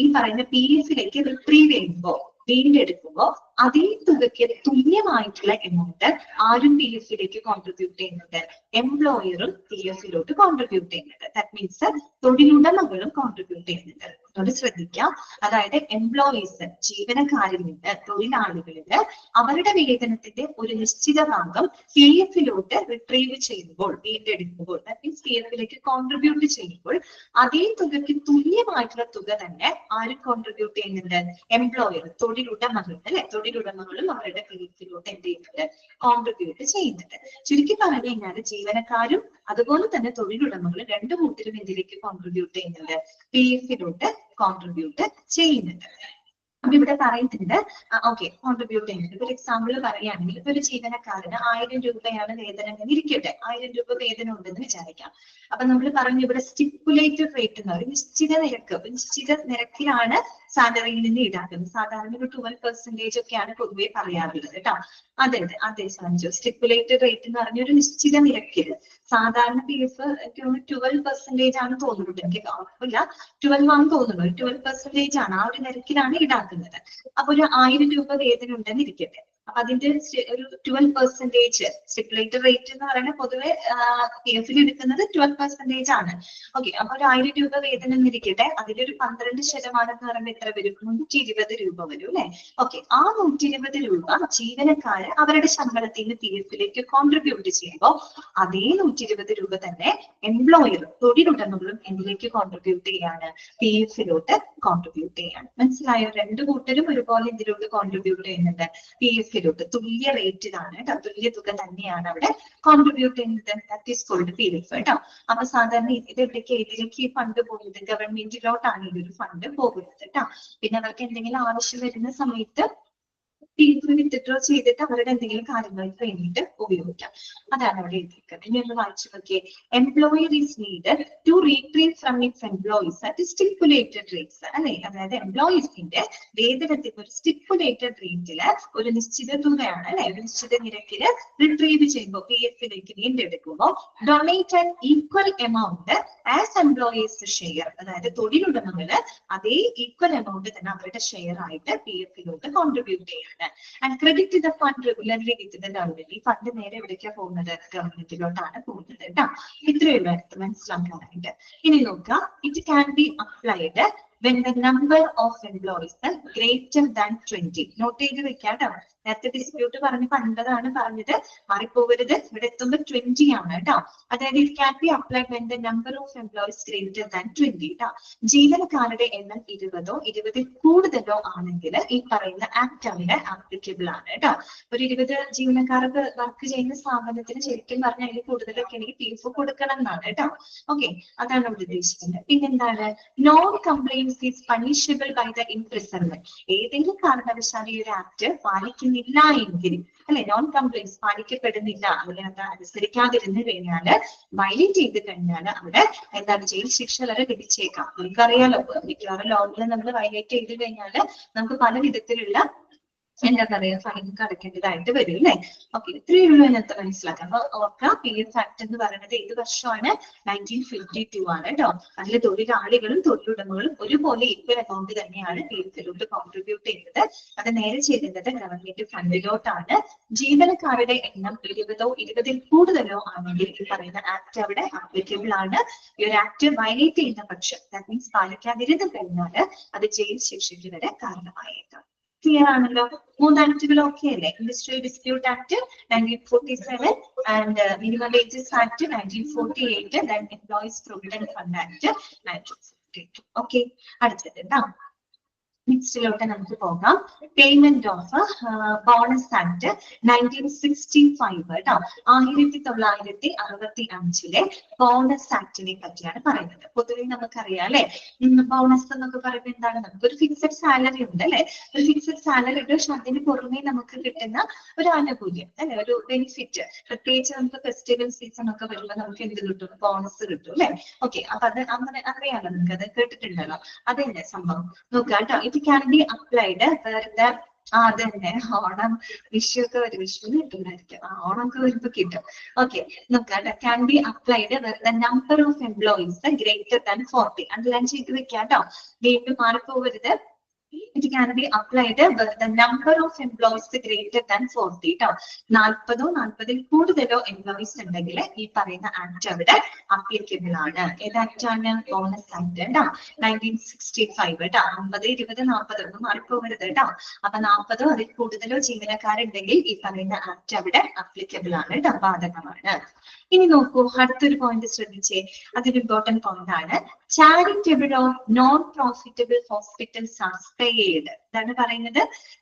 ഈ പറയുന്ന PF-ലേക്ക് റിട്രീവ് ചെയ്യുമ്പോൾ, വീണ്ടെടുക്കുമ്പോൾ അതേ തുകയ്ക്ക് തുല്യമായിട്ടുള്ള എമൗണ്ട് ആരും PF-ലേക്ക് കോൺട്രിബ്യൂട്ട് ചെയ്യുന്നുണ്ട്, എംപ്ലോയറും PF-ലോട്ട് കോൺട്രിബ്യൂട്ട് ചെയ്യുന്നുണ്ട്. ദാറ്റ് മീൻസ് തൊഴിലുടമകളും കോൺട്രിബ്യൂട്ട് ചെയ്യുന്നുണ്ട്. അത് ശ്രദ്ധിക്കാം. അതായത് എംപ്ലോയീസ് ജീവനക്കാരിൽ നിന്ന്, തൊഴിലാളികളില് അവരുടെ വേതനത്തിന്റെ ഒരു നിശ്ചിത ഭാഗം PF-ലോട്ട് റിട്രീവ് ചെയ്യുമ്പോൾ, വീണ്ടെടുക്കുമ്പോൾ, ദാറ്റ് മീൻസ് PF-ലേക്ക് കോൺട്രിബ്യൂട്ട് ചെയ്യുമ്പോൾ അതേ തുകയ്ക്ക് തുല്യമായിട്ടുള്ള തുക തന്നെ ആരും കോൺട്രിബ്യൂട്ട് ചെയ്യുന്നുണ്ട്, എംപ്ലോയർ, തൊഴിലുടമകൾ അല്ലെ, തൊഴിലുടമകളും അവരുടെ PF-ലോട്ട് എന്ത് ചെയ്യുന്നുണ്ട്, കോൺട്രിബ്യൂട്ട് ചെയ്യുന്നുണ്ട്. ചുരുക്കി പറഞ്ഞു കഴിഞ്ഞാൽ ജീവനക്കാരും അതുപോലെ തന്നെ തൊഴിലുടമകളും രണ്ടു കൂട്ടരും എന്തിലേക്ക് കോൺട്രിബ്യൂട്ട് ചെയ്യുന്നുണ്ട്, PF-ലോട്ട് കോൺട്രിബ്യൂട്ട് ചെയ്യുന്നുണ്ട്. അപ്പൊ ഇവിടെ പറയുന്നുണ്ട്, ഓക്കെ, കോൺട്രിബ്യൂട്ട് ചെയ്യുന്നുണ്ട്. ഒരു എക്സാമ്പിൾ പറയുകയാണെങ്കിൽ ഇപ്പൊ ഒരു ജീവനക്കാരന് 1000 രൂപയാണ് വേതനം എന്ന് ഇരിക്കട്ടെ, 1000 രൂപ വേതനം ഉണ്ടെന്ന് വിചാരിക്കാം. അപ്പൊ നമ്മൾ പറഞ്ഞു ഇവിടെ സ്റ്റിപ്പുലേറ്റഡ് റേറ്റ് എന്ന് പറയും, നിശ്ചിത നിരക്കിലാണ് സാലറിയിൽ നിന്ന് ഈടാക്കുന്നത്. സാധാരണ ഒരു 12% ഒക്കെയാണ് പൊതുവെ പറയാറുള്ളത് കേട്ടോ. അതെ സഞ്ജു, സ്റ്റിപ്പുലേറ്റഡ് റേറ്റ് എന്ന് പറഞ്ഞ ഒരു നിശ്ചിത നിരക്കിൽ സാധാരണ PF 12% ആണ് തോന്നുന്നുണ്ട്, എനിക്ക് കുഴപ്പമില്ല, 12 ആണെന്ന് തോന്നുന്നു, 12% ആണ്, ആ ഒരു നിരക്കിലാണ് ഈടാക്കുന്നത്. അപ്പൊ ഒരു 1000 രൂപ വേതനം ഉണ്ടെന്ന് ഇരിക്കട്ടെ, അപ്പൊ അതിന്റെ ഒരു 12% സ്റ്റിപ്പുലേറ്റഡ് റേറ്റ് എന്ന് പറയുന്നത് പൊതുവെ PF-ൽ എടുക്കുന്നത് 12% ആണ്. ഓക്കെ, അപ്പൊ ഒരു 1000 രൂപ വേതനം എന്നിരിക്കട്ടെ, അതിലൊരു 12% എന്ന് പറയുമ്പോൾ എത്ര വരും, 120 രൂപ വരും അല്ലെ. ഓക്കെ, ആ 120 രൂപ ജീവനക്കാര് അവരുടെ ശമ്പളത്തിൽ നിന്ന് PF-ലേക്ക് കോൺട്രിബ്യൂട്ട് ചെയ്യുമ്പോൾ അതേ 120 രൂപ തന്നെ എംപ്ലോയർ, തൊഴിലുടമകളും എന്തിലേക്ക് കോൺട്രിബ്യൂട്ട് ചെയ്യാണ്, PF-ലോട്ട് കോൺട്രിബ്യൂട്ട് ചെയ്യാണ്. മനസ്സിലായോ? രണ്ടു കൂട്ടരും ഒരുപോലെ എന്തിലോട്ട് കോൺട്രിബ്യൂട്ട് ചെയ്യുന്നുണ്ട്, PF-ലോട്ട്. തുല്യ റേറ്റിലാണ് കേട്ടോ, തുല്യ തുക തന്നെയാണ് അവിടെ കോൺട്രിബ്യൂട്ട് ചെയ്യുന്നത്. ദാറ്റ് ഈസ് കോൾഡ് PF കേട്ടോ. അപ്പൊ സാധാരണ ഇതിലേക്ക് ഈ ഫണ്ട് പോകുന്നത് ഗവൺമെന്റിലോട്ടാണ് ഈ ഒരു ഫണ്ട് പോകുന്നത് കേട്ടോ. പിന്നെ അവർക്ക് എന്തെങ്കിലും ആവശ്യം വരുന്ന സമയത്ത് PF വിത്ഡ്രോ ചെയ്തിട്ട് അവരുടെ എന്തെങ്കിലും കാര്യങ്ങൾക്ക് വേണ്ടിയിട്ട് ഉപയോഗിക്കാം. അതാണ് അവിടെ എഴുതിയിരിക്കുന്നത്. ഇനി ഒന്ന് വായിച്ചു നോക്കിയേ. Employer is needed to retrieve from its employees at stipulated rates അല്ലെ. അതായത് എംപ്ലോയീസിന്റെ വേതനത്തിന് ഒരു സ്റ്റിപ്പുലേറ്റഡ് റേറ്റില് ഒരു നിശ്ചിത തുകയാണ് അല്ലെ, ഒരു നിശ്ചിത നിരക്കില് റിട്രീവ് ചെയ്യുമ്പോൾ PF വീണ്ടെടുക്കുമ്പോൾ donate an equal amount as employees share, അതായത് തൊഴിലുടമകള് അതേ ഈക്വൽ എമൗണ്ട് തന്നെ അവരുടെ ഷെയർ ആയിട്ട് PF കോൺട്രിബ്യൂട്ട് ചെയ്യാണ്. And credit the fund regularly with the government. ഈ ഫണ്ട് നേരെ എവിടേക്കാണ് പോകുന്നത്? ഗവൺമെന്റിലോട്ടാണ് പോകുന്നത് കേട്ടോ. ഇത്രയുള്ള മനസ്സിലാക്കാനായിട്ട്. ഇനി നോക്കുക, it can be applied when the number of employees are greater than 20. Note ചെയ്ത് വെക്കാം കേട്ടോ. നേരത്തെ ഡിസ്പ്യൂട്ട് പറഞ്ഞ് 50 ആണ് പറഞ്ഞത്, മാറിപ്പോകരുത്. ഇവിടെ എത്തുമ്പോൾ 20 ആണ് കേട്ടോ. അതായത് it can be applied when the number of employees greater than 20 കേട്ടോ. ജീവനക്കാരുടെ എണ്ണം 20ഓ 20ൽ കൂടുതലോ ആണെങ്കിൽ ഈ പറയുന്ന ആക്ട് അവിടെ ആപ്ലിക്കബിൾ ആണ് കേട്ടോ. ഒരു 20 ജീവനക്കാർക്ക് വർക്ക് ചെയ്യുന്ന സ്ഥാപനത്തിന് ശരിക്കും പറഞ്ഞാൽ അതിൽ കൂടുതലൊക്കെ എനിക്ക് PF കൊടുക്കണം എന്നാണ് കേട്ടോ. ഓക്കെ, അതാണ് ഇവിടെ ഉദ്ദേശിക്കുന്നത്. പിന്നെന്താണ്? Non compliance is punishable by the imprisonment. ഏതെങ്കിലും കാരണവശാൽ ഈ ഒരു ആക്ട് പാലിക്കുന്നില്ല എങ്കിൽ അല്ലെ, നോൺ കംപ്ലൈൻസ് പാലിക്കപ്പെടുന്നില്ല, അതിനെ അനുസരിക്കാതിരുന്നു കഴിഞ്ഞാല് വയലേറ്റ് ചെയ്ത് കഴിഞ്ഞാൽ അവിടെ എന്താണ്, ജയിൽ ശിക്ഷ വരെ ലഭിച്ചേക്കാം. നമുക്കറിയാലോ, മിക്കവാറും ലോയിൽ നമ്മൾ വയലേറ്റ് ചെയ്ത് കഴിഞ്ഞാൽ നമുക്ക് പല വിധത്തിലുള്ള എന്താ പറയാ ഫൈനൊക്കെ അടയ്ക്കേണ്ടതായിട്ട് വരും അല്ലെ. ഓക്കെ, ഇത്രയേ ഉള്ളൂ അതിനകത്ത് മനസ്സിലാക്കാം. അപ്പൊ ഓർക്കുക, PF ആക്ട് എന്ന് പറയുന്നത് ഏത് വർഷമാണ്? 1952 ആണ് കേട്ടോ. അതിൽ തൊഴിലാളികളും തൊഴിലുടമകളും ഒരുപോലെ ഈക്വൽ എമൗണ്ട് തന്നെയാണ് PF കോൺട്രിബ്യൂട്ട് ചെയ്യുന്നത്. അത് നേരെ ചെയ്യുന്നത് ഗവൺമെന്റ് ഫണ്ടിലോട്ടാണ്. ജീവനക്കാരുടെ എണ്ണം 20ഓ 20ൽ കൂടുതലോ ആണെങ്കിൽ ഈ പറയുന്ന ആക്ട് അവിടെ ആപ്ലിക്കബിൾ ആണ്. ഈ ഒരു ആക്ട് വയലേറ്റ് ചെയ്യുന്ന പക്ഷം, ദാറ്റ് മീൻസ് പാലിക്കാതിരുന്നു കഴിഞ്ഞാൽ അത് ജയിൽ ശിക്ഷയ്ക്ക് വരെ കാരണമായേക്കാം. ക്ലിയർ ആണല്ലോ? 3 ആക്ടുകൾ ഓക്കെ അല്ലേ? Industrial dispute act 1947 and minimum wages act 1948, then employees provident fund act 1948. Okay, അടുത്തത് കേട്ടോ. നെക്സ്റ്റിലോട്ട് നമുക്ക് പോകാം. പേയ്മെന്റ് ഓഫ് ബോണസ് ആക്ട് 1965 കേട്ടോ. 1965 ബോണസ് ആക്ടിനെ പറ്റിയാണ് പറയുന്നത്. പൊതുവെ നമുക്കറിയാം അല്ലെ, ബോണസ് എന്നൊക്കെ പറയുമ്പോൾ എന്താണ്? നമുക്കൊരു ഫിക്സഡ് സാലറി ഉണ്ട് അല്ലെ. ഒരു ഫിക്സഡ് സാലറി ഉണ്ട്, പക്ഷെ അതിന് പുറമെ നമുക്ക് കിട്ടുന്ന ഒരു ആനുകൂല്യം അല്ലെ, ഒരു ബെനിഫിറ്റ്. പ്രത്യേകിച്ച് നമുക്ക് ഫെസ്റ്റിവൽ സീസൺ ഒക്കെ വരുമ്പോൾ നമുക്ക് എന്ത് കിട്ടും? ബോണസ് കിട്ടും അല്ലെ. ഓക്കെ, അപ്പൊ അത് അങ്ങനെ അറിയാലോ, നിങ്ങൾക്ക് അത് കേട്ടിട്ടുണ്ടല്ലോ. അതെന്നെ സംഭവം. നോക്കുക കേട്ടോ. ഇറ്റ് ക്യാൻ ബി അപ്ലൈഡ് വെറുതെ അതന്നെ ഓണം വിഷു ഒക്കെ വരും. വിഷുവിന് കിട്ടുന്നതായിരിക്കും, ഓണം ഒക്കെ വരുമ്പോ കിട്ടും. ഓക്കെ, നോക്കാം. ക്യാൻ ബി അപ്ലൈഡ് വെറുതെ number of employees greater than 40. Underline ചെയ്ത് വെക്കാം കേട്ടോ, വീണ്ടും മാറിപ്പോകരുത്. It can be applied where the number of employees greater than 40 കേട്ടോ. 40ഓ 40ൽ കൂടുതലോ എംപ്ലോയീസ് ഉണ്ടെങ്കിൽ ഈ പറയുന്ന ആക്ട് അവിടെ അപ്ലിക്കബിൾ ആണ്. ഏത് ആക്ട് ആണ്? ബോണസ് ആക്ട് കേട്ടോ, 1965 കേട്ടോ. 50, 20, 40 ഒന്നും മാറിപ്പോകരുത് കേട്ടോ. അപ്പൊ 40ഓ അതിൽ കൂടുതലോ ജീവനക്കാരുണ്ടെങ്കിൽ ഈ പറയുന്ന ആക്ട് അവിടെ അപ്ലിക്കബിൾ ആണ് കേട്ടോ, ബാധകമാണ്. ഇനി നോക്കൂ, അടുത്തൊരു പോയിന്റ് ശ്രദ്ധിച്ചേ, അതൊരു ഇമ്പോർട്ടന്റ് പോയിന്റ് ആണ്. Charitable or non profitable hospitals are spared. ഇതാണ് പറയുന്നത്,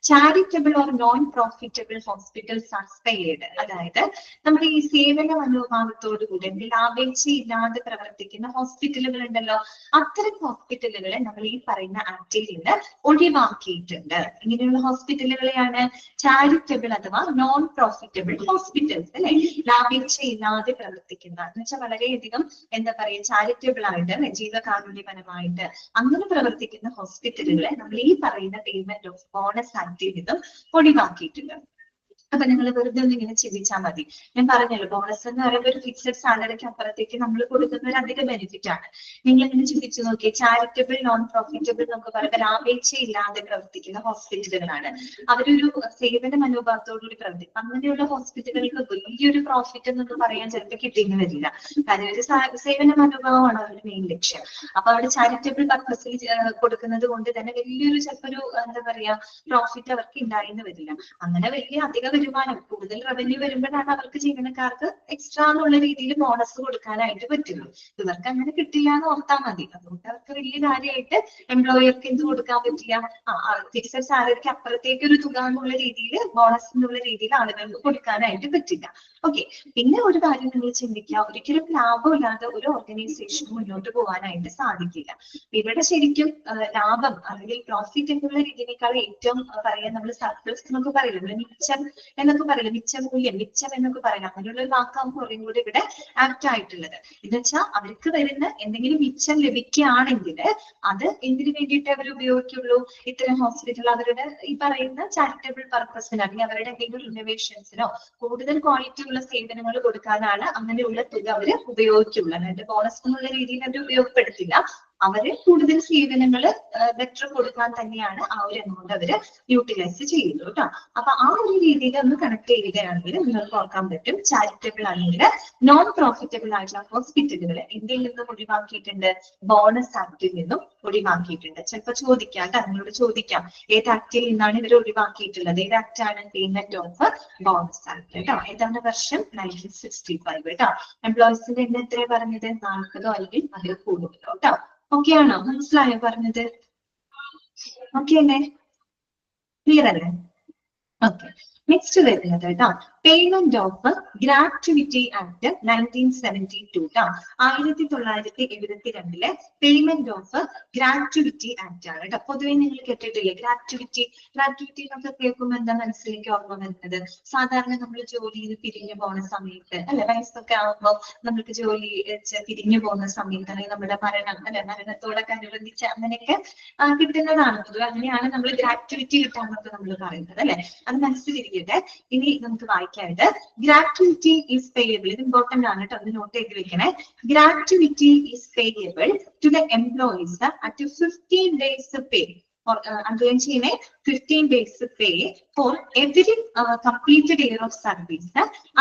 charitable or non profitable hospitals are spared. അതായത് നമ്മുടെ ഈ സേവന മനോഭാവത്തോടു കൂടി ലാഭേച്ഛ ഇല്ലാതെ പ്രവർത്തിക്കുന്ന ഹോസ്പിറ്റലുകൾ ഉണ്ടല്ലോ, അത്തരം ഹോസ്പിറ്റലുകളെ നമ്മൾ ഈ പറയുന്ന ആക്ടിൽ നിന്ന് ഒഴിവാക്കിയിട്ടുണ്ട്. ഇങ്ങനെയുള്ള ഹോസ്പിറ്റലുകളെയാണ് ചാരിറ്റബിൾ അഥവാ നോൺ പ്രോഫിറ്റബിൾ ഹോസ്പിറ്റൽസ് അല്ലെ. ലാഭേച്ഛ ഇല്ലാതെ പ്രവർത്തിക്കുന്ന എന്ന് വെച്ചാൽ വളരെയധികം എന്താ പറയുക, ചാരിറ്റബിൾ ആയിട്ട് ജീവകാരുണ്യപരമായിട്ട് അങ്ങനെ പ്രവർത്തിക്കുന്ന ഹോസ്പിറ്റലുകളെ നമ്മൾ ഈ പറയുന്ന പേയ്മെന്റ് ഓഫ് ബോണസ് ആക്ടിൽ നിന്നും ഒഴിവാക്കിയിട്ടുണ്ട്. അപ്പൊ നിങ്ങൾ വെറുതെ ഒന്ന് ഇങ്ങനെ ചിന്തിച്ചാൽ മതി. ഞാൻ പറഞ്ഞല്ലോ, ബോണസ് എന്ന് പറയുമ്പോൾ ഒരു ഫിക്സഡ് സാലറിക്ക് അപ്പുറത്തേക്ക് നമ്മൾ കൊടുക്കുന്ന ഒരു അധിക ബെനിഫിറ്റ് ആണ്. നിങ്ങൾ ഇങ്ങനെ ചിന്തിച്ചു നോക്കിയേ, ചാരിറ്റബിൾ നോൺ പ്രോഫിറ്റബിൾ എന്നൊക്കെ പറയുമ്പോൾ ലാഭേച്ഛയില്ലാതെ പ്രവർത്തിക്കുന്ന ഹോസ്പിറ്റലുകളാണ്. അവരൊരു സേവന മനോഭാവത്തോടുകൂടി പ്രവർത്തിക്കും. അങ്ങനെയുള്ള ഹോസ്പിറ്റലുകൾക്ക് വലിയൊരു പ്രോഫിറ്റ് എന്നൊന്നും പറയാൻ ചിലപ്പോൾ കിട്ടിയെന്ന് വരില്ല. കാരണം ഒരു സേവന മനോഭാവമാണ് അവരുടെ മെയിൻ ലക്ഷ്യം. അപ്പൊ അവിടെ ചാരിറ്റബിൾ പർപ്പസിൽ കൊടുക്കുന്നത് കൊണ്ട് തന്നെ വലിയൊരു ചിലപ്പോൾ ഒരു എന്താ പറയാ പ്രോഫിറ്റ് അവർക്ക് ഉണ്ടായെന്ന് വരില്ല. അങ്ങനെ വലിയ അധിക വരുമാനം, കൂടുതൽ റവന്യൂ വരുമ്പോഴാണ് അവർക്ക് ജീവനക്കാർക്ക് എക്സ്ട്രാ എന്നുള്ള രീതിയിൽ ബോണസ് കൊടുക്കാനായിട്ട് പറ്റുള്ളൂ. ഇവർക്ക് അങ്ങനെ കിട്ടില്ല എന്ന് ഓർത്താൽ മതി. അതുകൊണ്ട് അവർക്ക് വലിയ കാര്യമായിട്ട് എംപ്ലോയർക്ക് എന്ത് കൊടുക്കാൻ പറ്റില്ല, ഫിക്സഡ് സാലറിക്ക് അപ്പുറത്തേക്ക് ഒരു തുക എന്നുള്ള രീതിയിൽ, ബോണസ് എന്നുള്ള രീതിയിൽ ആളുകൾക്ക് കൊടുക്കാനായിട്ട് പറ്റില്ല. ഓക്കെ, പിന്നെ ഒരു കാര്യം നിങ്ങൾ ചിന്തിക്കുക, ഒരിക്കലും ലാഭമില്ലാതെ ഒരു ഓർഗനൈസേഷൻ മുന്നോട്ട് പോകാനായിട്ട് സാധിക്കില്ല. ഇവിടെ ശരിക്കും ലാഭം അല്ലെങ്കിൽ പ്രോഫിറ്റ് എന്നുള്ള രീതിയേക്കാൾ ഏറ്റവും പറയാൻ നമ്മൾ സർപ്ലസ് എന്നൊക്കെ പറയില്ല, നമ്മൾ മിച്ചം എന്നൊക്കെ പറയില്ല, മിച്ചമൂല്യം, മിച്ചം എന്നൊക്കെ പറയില്ല, അങ്ങനെയുള്ള ഒരു വാക്കാണ് കുറേയും കൂടി ഇവിടെ ആപ്റ്റ് ആയിട്ടുള്ളത്. എന്ന് വെച്ചാൽ അവർക്ക് വരുന്ന എന്തെങ്കിലും മിച്ചം ലഭിക്കുകയാണെങ്കിൽ അത് എന്തിനു വേണ്ടിയിട്ട് അവർ ഉപയോഗിക്കുള്ളൂ, ഇത്തരം ഹോസ്പിറ്റൽ അവരുടെ ഈ പറയുന്ന ചാരിറ്റബിൾ പർപ്പസിന് അല്ലെങ്കിൽ അവരുടെ എന്തെങ്കിലും ഇന്നോവേഷൻസിനോ കൂടുതൽ ക്വാളിറ്റി ഉള്ള സേവനങ്ങൾ കൊടുക്കാനാണ് അങ്ങനെയുള്ള തുക അവര് ഉപയോഗിക്കുള്ളൂ. അതായത് ബോണസ് എന്നുള്ള രീതിയിൽ അവർ ഉപയോഗപ്പെടുത്തില്ല. അവര് കൂടുതൽ സേവനങ്ങൾ ബെറ്റർ കൊടുക്കാൻ തന്നെയാണ് ആ ഒരു എമൗണ്ട് അവര് യൂട്ടിലൈസ് ചെയ്യുള്ളൂ കേട്ടോ. അപ്പൊ ആ ഒരു രീതിയിൽ ഒന്ന് കണക്ട് ചെയ്യുകയാണെങ്കിൽ നിങ്ങൾക്ക് ഓർക്കാൻ പറ്റും, ചാരിറ്റബിൾ ആണെങ്കിൽ നോൺ പ്രോഫിറ്റബിൾ ആയിട്ടുള്ള ഹോസ്പിറ്റലുകൾ എന്തിൽ നിന്നും ഒഴിവാക്കിയിട്ടുണ്ട്, ബോണസ് ആക്ടിൽ നിന്നും ഒഴിവാക്കിയിട്ടുണ്ട്. ചിലപ്പോൾ ചോദിക്കാം കേട്ടോ, നിങ്ങളോട് ചോദിക്കാം ഏത് ആക്ടിൽ നിന്നാണ് ഇവർ ഒഴിവാക്കിയിട്ടുള്ളത്, ഏത് ആക്ട് ആണ്, പേയ്മെന്റ് ഓഫ് ബോണസ് ആക്ട് കേട്ടോ. ഏതാണ് വർഷം 1965 കേട്ടോ. എംപ്ലോയീസിന്റെ എണ്ണം എത്രയാ പറഞ്ഞത്, 40 അല്ലെങ്കിൽ അതിൽ കൂടുതലോ കേട്ടോ. ഓക്കെ ആണോ, മനസ്സിലായോ പറഞ്ഞത്? ഓക്കെ അല്ലേ, ക്ലിയർ അല്ലേ? ഓക്കെ, നെക്സ്റ്റ് വരുന്നത് കേട്ടോ, പേയ്മെന്റ് ഓഫ് ഗ്രാറ്റുവിറ്റി ആക്ട് 1972 ട്ടോ. 1972 പേയ്മെന്റ് ഓഫ് ഗ്രാറ്റുവിറ്റി ആക്ട് ആണ് കേട്ടോ. പൊതുവെ നിങ്ങൾ കേട്ടിട്ടില്ലേ ഗ്രാറ്റുവിറ്റി? ഗ്രാറ്റുവിറ്റി എന്നൊക്കെ കേൾക്കുമ്പോൾ എന്താ മനസ്സിലേക്ക് ഓർമ്മ വരുന്നത്? സാധാരണ നമ്മൾ ജോലിയിൽ പിരിഞ്ഞു പോകുന്ന സമയത്ത് അല്ലെ, വയസ്സൊക്കെ ആകുമ്പോൾ നമുക്ക് ജോലി പിരിഞ്ഞു പോകുന്ന സമയത്ത് അല്ലെങ്കിൽ നമ്മുടെ മരണം അല്ലെ, മരണത്തോടൊക്കെ അനുബന്ധിച്ച് അങ്ങനെയൊക്കെ കിട്ടുന്നതാണ്. പൊതുവെ അങ്ങനെയാണ് നമ്മൾ ഗ്രാറ്റുവിറ്റി കിട്ടാന്നൊക്കെ നമ്മൾ പറയുന്നത് അല്ലെ. അത് മനസ്സിലിരിക്കട്ടെ. ഇനി നമുക്ക് വായിക്കാനായിട്ട്, ഗ്രാറ്റുവിറ്റി ഈസ് പേയബിൾ, ഇത് ഇമ്പോർട്ടന്റ് ആണ് കേട്ടോ, അത് നോട്ട് ചെയ്ത് വെക്കണേ. Gratuity is payable to the employees at 15 days pay, again ചെയ്യണേ, 15 days pay for every completed year of service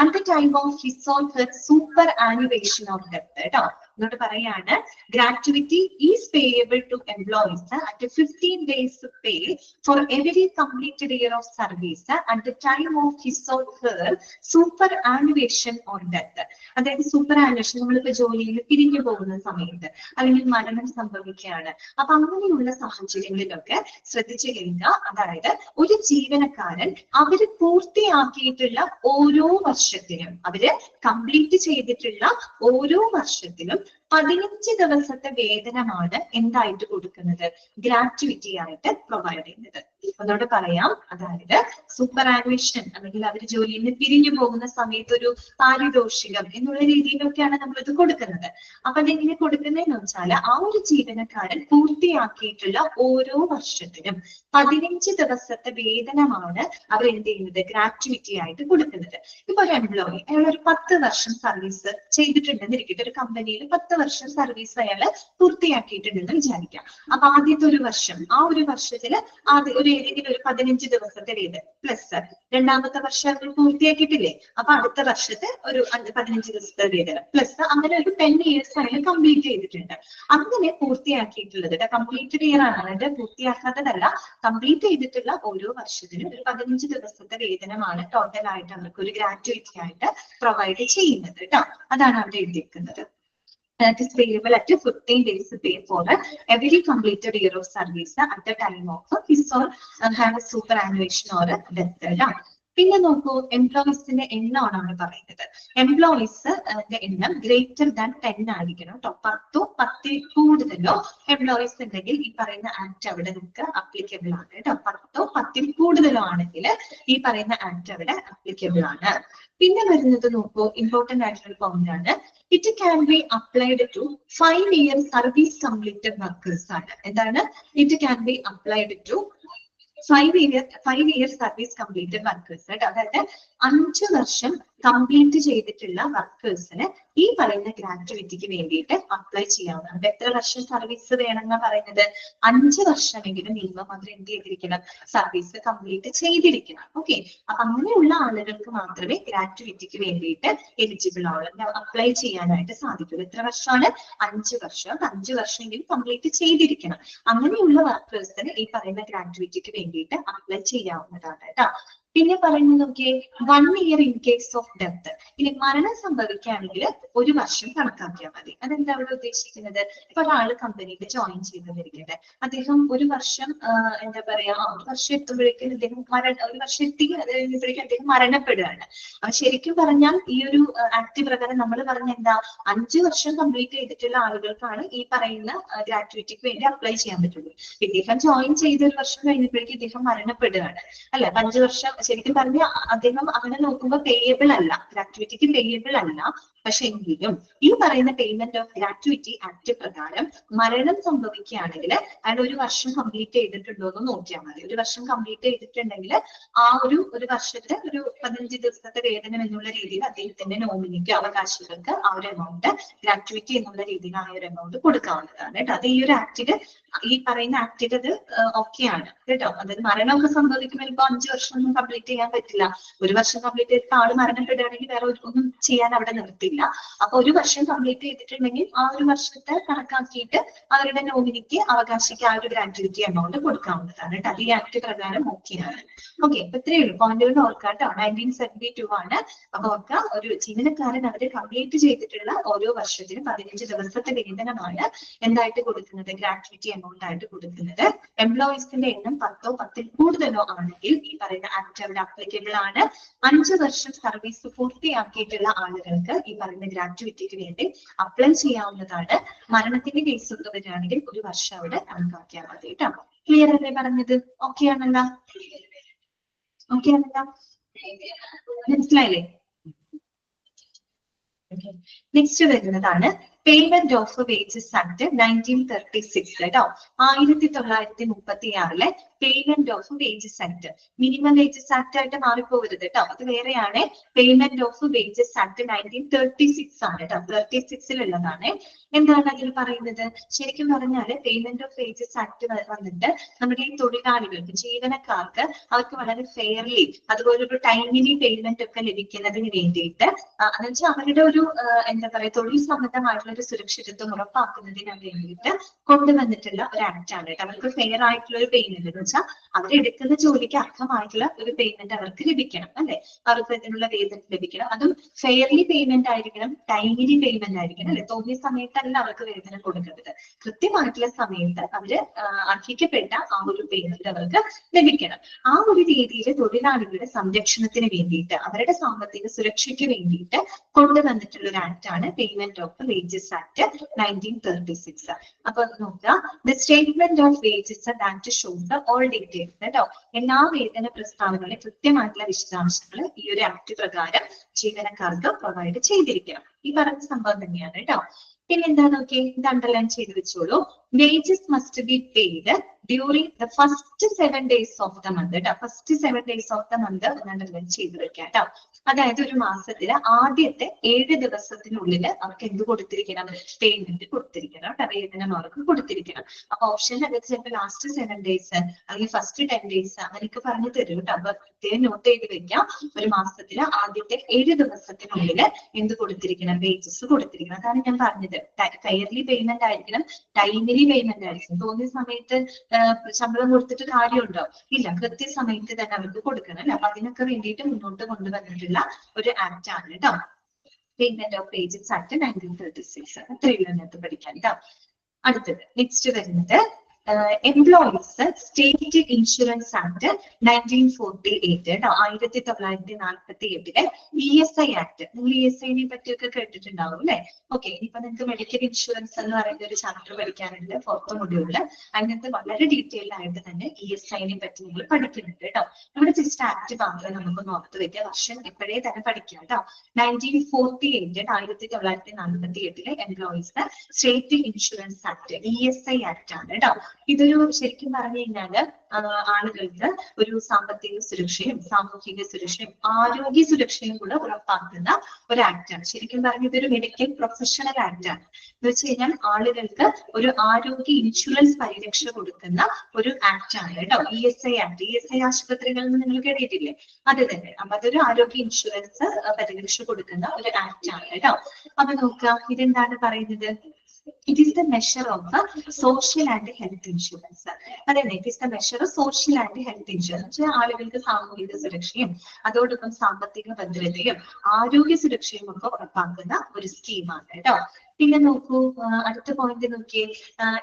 at the time of his or her superannuation of death കേട്ടോ. ഇങ്ങോട്ട് പറയാണ്, gratuity is payable to employees at 15 days pay for every completed year of service at the time of his or her superannuation or death. അതായത് superannuation, നമ്മളിപ്പോ ജോലിയിൽ പിരിഞ്ഞു പോകുന്ന സമയത്ത് അല്ലെങ്കിൽ മരണം സംഭവിക്കുകയാണ്. അപ്പൊ അങ്ങനെയുള്ള സാഹചര്യങ്ങളിലൊക്കെ ശ്രദ്ധിച്ചു കേൾക്കുക. അതായത് ഒരു ജീവനക്കാരൻ അവര് പൂർത്തിയാക്കിയിട്ടുള്ള ഓരോ വർഷത്തിനും, അവര് കംപ്ലീറ്റ് ചെയ്തിട്ടുള്ള ഓരോ വർഷത്തിലും 15 ദിവസത്തെ വേതനമാണ് എന്തായിട്ട് കൊടുക്കുന്നത്, ഗ്രാറ്റുവിറ്റി ആയിട്ട് പ്രൊവൈഡ് ചെയ്യുന്നത്. അതോടെ പറയാം, അതായത് സൂപ്പർആനുവേഷൻ അല്ലെങ്കിൽ അവർ ജോലിയിൽ നിന്ന് പിരിഞ്ഞു പോകുന്ന സമയത്ത് ഒരു പാരിതോഷികം എന്നുള്ള രീതിയിലൊക്കെയാണ് നമ്മളിത് കൊടുക്കുന്നത്. അപ്പൊ അതെങ്ങനെ കൊടുക്കുന്നതെന്ന് വെച്ചാൽ, ആ ഒരു ജീവനക്കാരൻ പൂർത്തിയാക്കിയിട്ടുള്ള ഓരോ വർഷത്തിനും 15 ദിവസത്തെ വേതനമാണ് അവർ എന്ത് ചെയ്യുന്നത്, ഗ്രാറ്റുവിറ്റി ആയിട്ട് കൊടുക്കുന്നത്. ഇപ്പൊ ഒരു എംപ്ലോയി അയാൾ ഒരു 10 വർഷം സർവീസ് ചെയ്തിട്ടുണ്ടെന്ന് ഇരിക്കട്ടെ, ഒരു കമ്പനിയിൽ 10 വർഷം സർവീസ് അയാൾ പൂർത്തിയാക്കിയിട്ടുണ്ടെന്ന് വിചാരിക്കാം. അപ്പൊ ആദ്യത്തെ ഒരു വർഷം, ആ ഒരു വർഷത്തിൽ ആദ്യം ഒരു ഏതെങ്കിലും ഒരു 15 ദിവസത്തെ വേതനം പ്ലസ് രണ്ടാമത്തെ വർഷം അവർ പൂർത്തിയാക്കിയിട്ടില്ലേ, അപ്പൊ അടുത്ത വർഷത്തെ ഒരു 15 ദിവസത്തെ വേതനം പ്ലസ് അങ്ങനെ ഒരു 10 years അയാൾ കംപ്ലീറ്റ് ചെയ്തിട്ടുണ്ട്. അങ്ങനെ പൂർത്തിയാക്കിയിട്ടുള്ളത് കംപ്ലീറ്റഡ് ഇയർ ആണ്, അതായത് പൂർത്തിയാക്കാത്തതല്ല, കംപ്ലീറ്റ് ചെയ്തിട്ടുള്ള ഓരോ വർഷത്തിനും ഒരു 15 ദിവസത്തെ വേതനമാണ് ടോട്ടൽ ആയിട്ട് അവർക്ക് ഒരു ഗ്രാറ്റുവിറ്റി ആയിട്ട് പ്രൊവൈഡ് ചെയ്യുന്നത് കേട്ടോ. അതാണ് അവിടെ എഴുതിയിരിക്കുന്നത്. That is payable at 15 days pay for every completed year of service at the time of his or her superannuation or death. പിന്നെ നോക്കൂ, എംപ്ലോയീസിന്റെ എണ്ണമാണ് നമ്മൾ പറയുന്നത്. എംപ്ലോയീസ് എണ്ണം ഗ്രേറ്റർ ദാൻ 10 ആയിരിക്കണം കേട്ടോ. 10 10 കൂടുതലോ എംപ്ലോയീസ് ഉണ്ടെങ്കിൽ ഈ പറയുന്ന ആക്ട് അവിടെ നമുക്ക് അപ്ലിക്കബിൾ ആണ് കേട്ടോ. 10 10 കൂടുതലോ ആണെങ്കിൽ ഈ പറയുന്ന ആക്ട് അവിടെ അപ്ലിക്കബിൾ ആണ്. പിന്നെ വരുന്നത് നോക്കൂ, ഇമ്പോർട്ടന്റ് ആയിട്ടുള്ള പോയിന്റ് ആണ്, it can be applied to 5 year service completed workers ആണ്. എന്താണ്? It can be applied to 5 year service completed workers. അതായത് 5 വർഷം കംപ്ലീറ്റ് ചെയ്തിട്ടുള്ള വർക്കേഴ്സിന് ഈ പറയുന്ന ഗ്രാറ്റുവിറ്റിക്ക് വേണ്ടിയിട്ട് അപ്ലൈ ചെയ്യാവുന്നതാണ്. എത്ര വർഷം സർവീസ് വേണമെന്നാ പറയുന്നത്? 5 വർഷമെങ്കിലും മിനിമം അവർ എന്ത് ചെയ്തിരിക്കണം, സർവീസ് കംപ്ലീറ്റ് ചെയ്തിരിക്കണം. ഓക്കെ, അപ്പൊ അങ്ങനെയുള്ള ആളുകൾക്ക് മാത്രമേ ഗ്രാറ്റുവിറ്റിക്ക് വേണ്ടിയിട്ട് എലിജിബിൾ ആവുള്ളൂ, അപ്ലൈ ചെയ്യാനായിട്ട് സാധിക്കുള്ളൂ. എത്ര വർഷമാണ്? 5 വർഷം. 5 വർഷമെങ്കിലും കംപ്ലീറ്റ് ചെയ്തിരിക്കണം. അങ്ങനെയുള്ള വർക്കേഴ്സിന് ഈ പറയുന്ന ഗ്രാറ്റുവിറ്റിക്ക് വേണ്ടിയിട്ട് അപ്ലൈ ചെയ്യാവുന്നതാണ് കേട്ടോ. പിന്നെ പറയുന്നത് നോക്കിയേ 1 year in case of death. ഇനി മരണം സംഭവിക്കുകയാണെങ്കിൽ 1 വർഷം കണക്കാക്കിയാൽ മതി. അതെന്താ അവിടെ ഉദ്ദേശിക്കുന്നത്? ഇപ്പൊ ഒരാള് കമ്പനിയിൽ ജോയിൻ ചെയ്തിരിക്കട്ടെ, അദ്ദേഹം 1 വർഷം എന്താ പറയാ 1 വർഷം എത്തുമ്പോഴേക്കും അദ്ദേഹം 1 വർഷം എത്തി, അത് കഴിഞ്ഞപ്പോഴേക്കും അദ്ദേഹം മരണപ്പെടുകയാണ്. അപ്പൊ ശരിക്കും പറഞ്ഞാൽ ഈ ഒരു ആക്ട് പ്രകാരം നമ്മൾ പറഞ്ഞ എന്താ, 5 വർഷം കംപ്ലീറ്റ് ചെയ്തിട്ടുള്ള ആളുകൾക്കാണ് ഈ പറയുന്ന ഗ്രാറ്റുവിറ്റിക്ക് വേണ്ടി അപ്ലൈ ചെയ്യാൻ പറ്റുള്ളൂ. ഇദ്ദേഹം ജോയിൻ ചെയ്ത് 1 വർഷം കഴിഞ്ഞപ്പോഴേക്കും ഇദ്ദേഹം മരണപ്പെടുകയാണ് അല്ലെ. 5 വർഷം ശരിക്കും പറഞ്ഞ അദ്ദേഹം അങ്ങനെ നോക്കുമ്പോൾ പേയബിൾ അല്ല, ഗ്രാറ്റുവിറ്റിക്ക് പേയബിൾ അല്ല. പക്ഷെ എങ്കിലും ഈ പറയുന്ന പേയ്മെന്റ് ഓഫ് ഗ്രാറ്റുവിറ്റി ആക്ട് പ്രകാരം മരണം സംഭവിക്കുകയാണെങ്കിൽ അയാൾ 1 വർഷം കംപ്ലീറ്റ് ചെയ്തിട്ടുണ്ടോ എന്ന് നോക്കിയാൽ മതി. 1 വർഷം കംപ്ലീറ്റ് ചെയ്തിട്ടുണ്ടെങ്കിൽ ആ ഒരു വർഷത്തെ ഒരു 15 ദിവസത്തെ വേതനം എന്നുള്ള രീതിയിൽ അദ്ദേഹത്തിന്റെ നോമിനിക്ക് അവകാശികൾക്ക് ആ ഒരു എമൗണ്ട് ഗ്രാറ്റുവിറ്റി എന്നുള്ള രീതിയിൽ ആ ഒരു എമൗണ്ട് കൊടുക്കാവുന്നതാണ് കേട്ടോ. അത് ഈ ഒരു ആക്ടില്, ഈ പറയുന്ന ആക്ടിൽ അത് ഓക്കെയാണ് കേട്ടോ. അതായത് മരണമൊക്കെ സംഭവിക്കുമ്പോൾ ഇപ്പൊ 5 വർഷം ഒന്നും കംപ്ലീറ്റ് ചെയ്യാൻ പറ്റില്ല. 1 വർഷം കംപ്ലീറ്റ് ചെയ്തിട്ട് ആള് മരണപ്പെടുകയാണെങ്കിൽ വേറെ ഒന്നും ചെയ്യാൻ അവിടെ നിർത്തില്ല. അപ്പൊ 1 വർഷം കംപ്ലീറ്റ് ചെയ്തിട്ടുണ്ടെങ്കിൽ ആ 1 വർഷത്തെ കണക്കാക്കിയിട്ട് അവരുടെ നോമിനിക്ക് അവകാശിക്ക് ആ ഒരു ഗ്രാറ്റുവിറ്റി എമൗണ്ട് കൊടുക്കാവുന്നതാണ് കേട്ടോ. അത് ഈ ആക്ട് പ്രകാരം ഓക്കെയാണ്. ഓക്കെ, അപ്പൊ ഇത്രയേ ഉള്ളൂ. പോയിന്റുകൾ ഓർക്കാം കേട്ടോ. 1972 ആണ്. അപ്പൊ ഓർക്കാം, ഒരു ജീവനക്കാരൻ അവര് കംപ്ലീറ്റ് ചെയ്തിട്ടുള്ള ഓരോ വർഷത്തിനും 15 ദിവസത്തെ വേതനമാണ് എന്തായിട്ട് കൊടുക്കുന്നത്, ഗ്രാറ്റുവിറ്റി എമൗണ്ട് ആയിട്ട് കൊടുക്കുന്നത്. എംപ്ലോയീസിന്റെ എണ്ണം 10ഓ 10ൽ കൂടുതലോ ആണെങ്കിൽ ഈ പറയുന്ന ആക്ട് അവിടെ അപ്ലിക്കബിൾ ആണ്. 5 വർഷം സർവീസ് പൂർത്തിയാക്കിയിട്ടുള്ള ആളുകൾക്ക് ഈ പറയുന്ന ഗ്രാറ്റുവിറ്റിക്ക് വേണ്ടി അപ്ലൈ ചെയ്യാവുന്നതാണ്. മരണത്തിന്റെ കേസ് ഒക്കെ വരികയാണെങ്കിൽ 1 വർഷം അവിടെ കണക്കാക്കിയാൽ മതി കേട്ടോ. ക്ലിയർ അല്ലേ പറഞ്ഞത്? ഓക്കെ ആണല്ലോ? ഓക്കെ ആണല്ലോ? മനസ്സിലായില്ലേ? നെക്സ്റ്റ് വരുന്നതാണ് പേയ്മെന്റ് ഓഫ് വേജസ് ആക്ട് 1936 കേട്ടോ. 1936 payment of wages act. Minimum wages act ആയിട്ട് മാറിപ്പോകരുത് കേട്ടോ, അത് വേറെയാണ്. പേയ്മെന്റ് ഓഫ് വേജസ് ആക്ട് 1936 ആണ് കേട്ടോ. 36-ലുള്ളതാണ്. എന്താണ് അതിൽ പറയുന്നത്? ശരിക്കും പറഞ്ഞാല് പേയ്മെന്റ് ഓഫ് വേജസ് ആക്ട് വന്നിട്ട് നമ്മുടെ ഈ തൊഴിലാളികൾക്ക്, ജീവനക്കാർക്ക് അവർക്ക് വളരെ ഫെയർലി അതുപോലെ ഒരു ടൈമിലി പേയ്മെന്റ് ഒക്കെ ലഭിക്കുന്നതിന് വേണ്ടിയിട്ട് എന്ന് വെച്ചാൽ അവരുടെ ഒരു എന്താ പറയാ തൊഴിൽ സംബന്ധമായിട്ടുള്ള ഒരു സുരക്ഷിതത്വം ഉറപ്പാക്കുന്നതിന് വേണ്ടിയിട്ട് കൊണ്ടുവന്നിട്ടുള്ള ഒരു ആക്ട് ആണ് കേട്ടോ. അവർക്ക് ഫെയർ ആയിട്ടുള്ള ഒരു പേയ്മെന്റ് എന്ന് വെച്ചാൽ അവരെടുക്കുന്ന ജോലിക്ക് അർഹമായിട്ടുള്ള ഒരു പേയ്മെന്റ് അവർക്ക് ലഭിക്കണം അല്ലെ. അവർക്ക് ഇതിനുള്ള വേതനം ലഭിക്കണം. അതും ഫെയർലി പേയ്മെന്റ് ആയിരിക്കണം, ടൈമിലി പേയ്മെന്റ് ആയിരിക്കണം അല്ലെ. തോന്നിയ സമയത്തല്ല അവർക്ക് വേതനം കൊടുക്കുന്നത്. കൃത്യമായിട്ടുള്ള സമയത്ത് അവര് അർഹിക്കപ്പെട്ട ആ ഒരു പേയ്മെന്റ് അവർക്ക് ലഭിക്കണം. ആ ഒരു രീതിയിൽ തൊഴിലാളികളുടെ സംരക്ഷണത്തിന് വേണ്ടിയിട്ട്, അവരുടെ സാമ്പത്തിക സുരക്ഷയ്ക്ക് വേണ്ടിയിട്ട് കൊണ്ടുവന്നിട്ടുള്ള ഒരു ആക്ട് ആണ് പേയ്മെന്റ് ഓഫ് വേജസ് ആക്ട് 1936. അപ്പൊ നോക്കുക, the statement of wages act shows the all details കേട്ടോ. എല്ലാ വേതന പ്രസ്താവനകളെ കൃത്യമായിട്ടുള്ള വിശദാംശങ്ങൾ ഈ ഒരു ആക്ട് പ്രകാരം ജീവനക്കാർക്ക് പ്രൊവൈഡ് ചെയ്തിരിക്കണം. ഈ പറഞ്ഞ സംഭവം തന്നെയാണ് കേട്ടോ. പിന്നെ എന്താ നോക്കിയേ, ഇത് അണ്ടർലൈൻ ചെയ്ത് വെച്ചോളൂ. Wages must be paid during the first 7 days of the month കേട്ടോ. First 7 days of the month underline ചെയ്ത് വെക്കാം കേട്ടോ. അതായത് ഒരു മാസത്തില് ആദ്യത്തെ 7 ദിവസത്തിനുള്ളിൽ അവർക്ക് എന്ത് കൊടുത്തിരിക്കണം, പേയ്മെന്റ് കൊടുത്തിരിക്കണം കേട്ടോ. വേതനം അവർക്ക് കൊടുത്തിരിക്കണം. അപ്പൊ ഓപ്ഷനിൽ അത് ചിലപ്പോൾ ലാസ്റ്റ് 7 days അല്ലെങ്കിൽ ഫസ്റ്റ് 10 days അങ്ങനെയൊക്കെ പറഞ്ഞു തരും കേട്ടോ. അപ്പൊ പ്രത്യേകം നോട്ട് ചെയ്ത് വെക്കാം. ഒരു മാസത്തില് ആദ്യത്തെ 7 ദിവസത്തിനുള്ളിൽ എന്ത് കൊടുത്തിരിക്കണം, വേജസ് കൊടുത്തിരിക്കണം. അതാണ് ഞാൻ പറഞ്ഞത്. ഫെയർലി പേയ്മെന്റ് ആയിരിക്കണം, ടൈമിലി പേയ്മെന്റ് ആയിരിക്കണം. തോന്നിയ സമയത്ത് ശമ്പളം കൊടുത്തിട്ട് കാര്യമുണ്ടോ? ഇല്ല, കൃത്യസമയത്ത് തന്നെ അവർക്ക് കൊടുക്കണം അല്ലെ. അപ്പൊ അതിനൊക്കെ വേണ്ടിയിട്ട് മുന്നോട്ട് കൊണ്ടുവന്നിട്ടുള്ള ഒരു ആക്ട് ആണ് കേട്ടോ, പേയ്മെന്റ് ഓഫ് വേജസ് ആക്ട് 1936. അത്രയുള്ള അതിനകത്ത് പഠിക്കാൻ കേട്ടോ. അടുത്തത് നെക്സ്റ്റ് വരുന്നത് എംപ്ലോയീസ് സ്റ്റേറ്റ് ഇൻഷുറൻസ് ആക്ട് 1948 കേട്ടോ. 1948 ESI ആക്ട്. നിങ്ങൾ ESIനെ പറ്റിയൊക്കെ കേട്ടിട്ടുണ്ടാവും അല്ലെ. ഓക്കെ, ഇനിയിപ്പോ നിങ്ങൾക്ക് മെഡിക്കൽ ഇൻഷുറൻസ് എന്ന് പറയുന്ന ഒരു ചാപ്റ്റർ പഠിക്കാനുണ്ട് 4th മൊഡ്യൂളില്. അതിനകത്ത് വളരെ ഡീറ്റെയിൽഡ് ആയിട്ട് തന്നെ ESIനെ പറ്റി നിങ്ങൾ പഠിക്കുന്നുണ്ട് കേട്ടോ. ഇവിടെ ജസ്റ്റ് ആക്ട് മാത്രമേ നമുക്കൊന്ന് ഓർത്ത് വെക്കുക. വർഷം ഇപ്പോഴേ തന്നെ പഠിക്കാം കേട്ടോ. 1948 1948 employees state insurance act ESI act ആണ് കേട്ടോ. ഇതൊരു ശരിക്കും പറഞ്ഞു കഴിഞ്ഞാല് ആളുകൾക്ക് ഒരു സാമ്പത്തിക സുരക്ഷയും സാമൂഹിക സുരക്ഷയും ആരോഗ്യ സുരക്ഷയും കൂടെ ഉറപ്പാക്കുന്ന ഒരു ആക്ടാണ്. ശരിക്കും പറഞ്ഞ ഇതൊരു മെഡിക്കൽ പ്രൊഫഷണൽ ആക്ടാണ്. എന്ന് വെച്ച് കഴിഞ്ഞാൽ ആളുകൾക്ക് ഒരു ആരോഗ്യ ഇൻഷുറൻസ് പരിരക്ഷ കൊടുക്കുന്ന ഒരു ആക്ടാണ് കേട്ടോ. ESI act. ESI ആശുപത്രികളിൽ നിന്ന് നിങ്ങൾ കേട്ടിട്ടില്ലേ? അത് തന്നെ. അപ്പൊ അതൊരു ആരോഗ്യ ഇൻഷുറൻസ് പരിരക്ഷ കൊടുക്കുന്ന ഒരു ആക്ടാണ് കേട്ടോ. അപ്പൊ നോക്കുക, ഇതെന്താണ് പറയുന്നത്? It is the measure of social and health insurance. അതന്നെ, it is the measure of social and health insurance. ആളുകൾക്ക് സാമൂഹിക സുരക്ഷയും അതോടൊപ്പം സാമ്പത്തിക ഭദ്രതയും ആരോഗ്യ സുരക്ഷയും ഒക്കെ ഉറപ്പാക്കുന്ന ഒരു സ്കീമാണ് കേട്ടോ. പിന്നെ നോക്കൂ, അടുത്ത പോയിന്റ് നോക്കിയേ.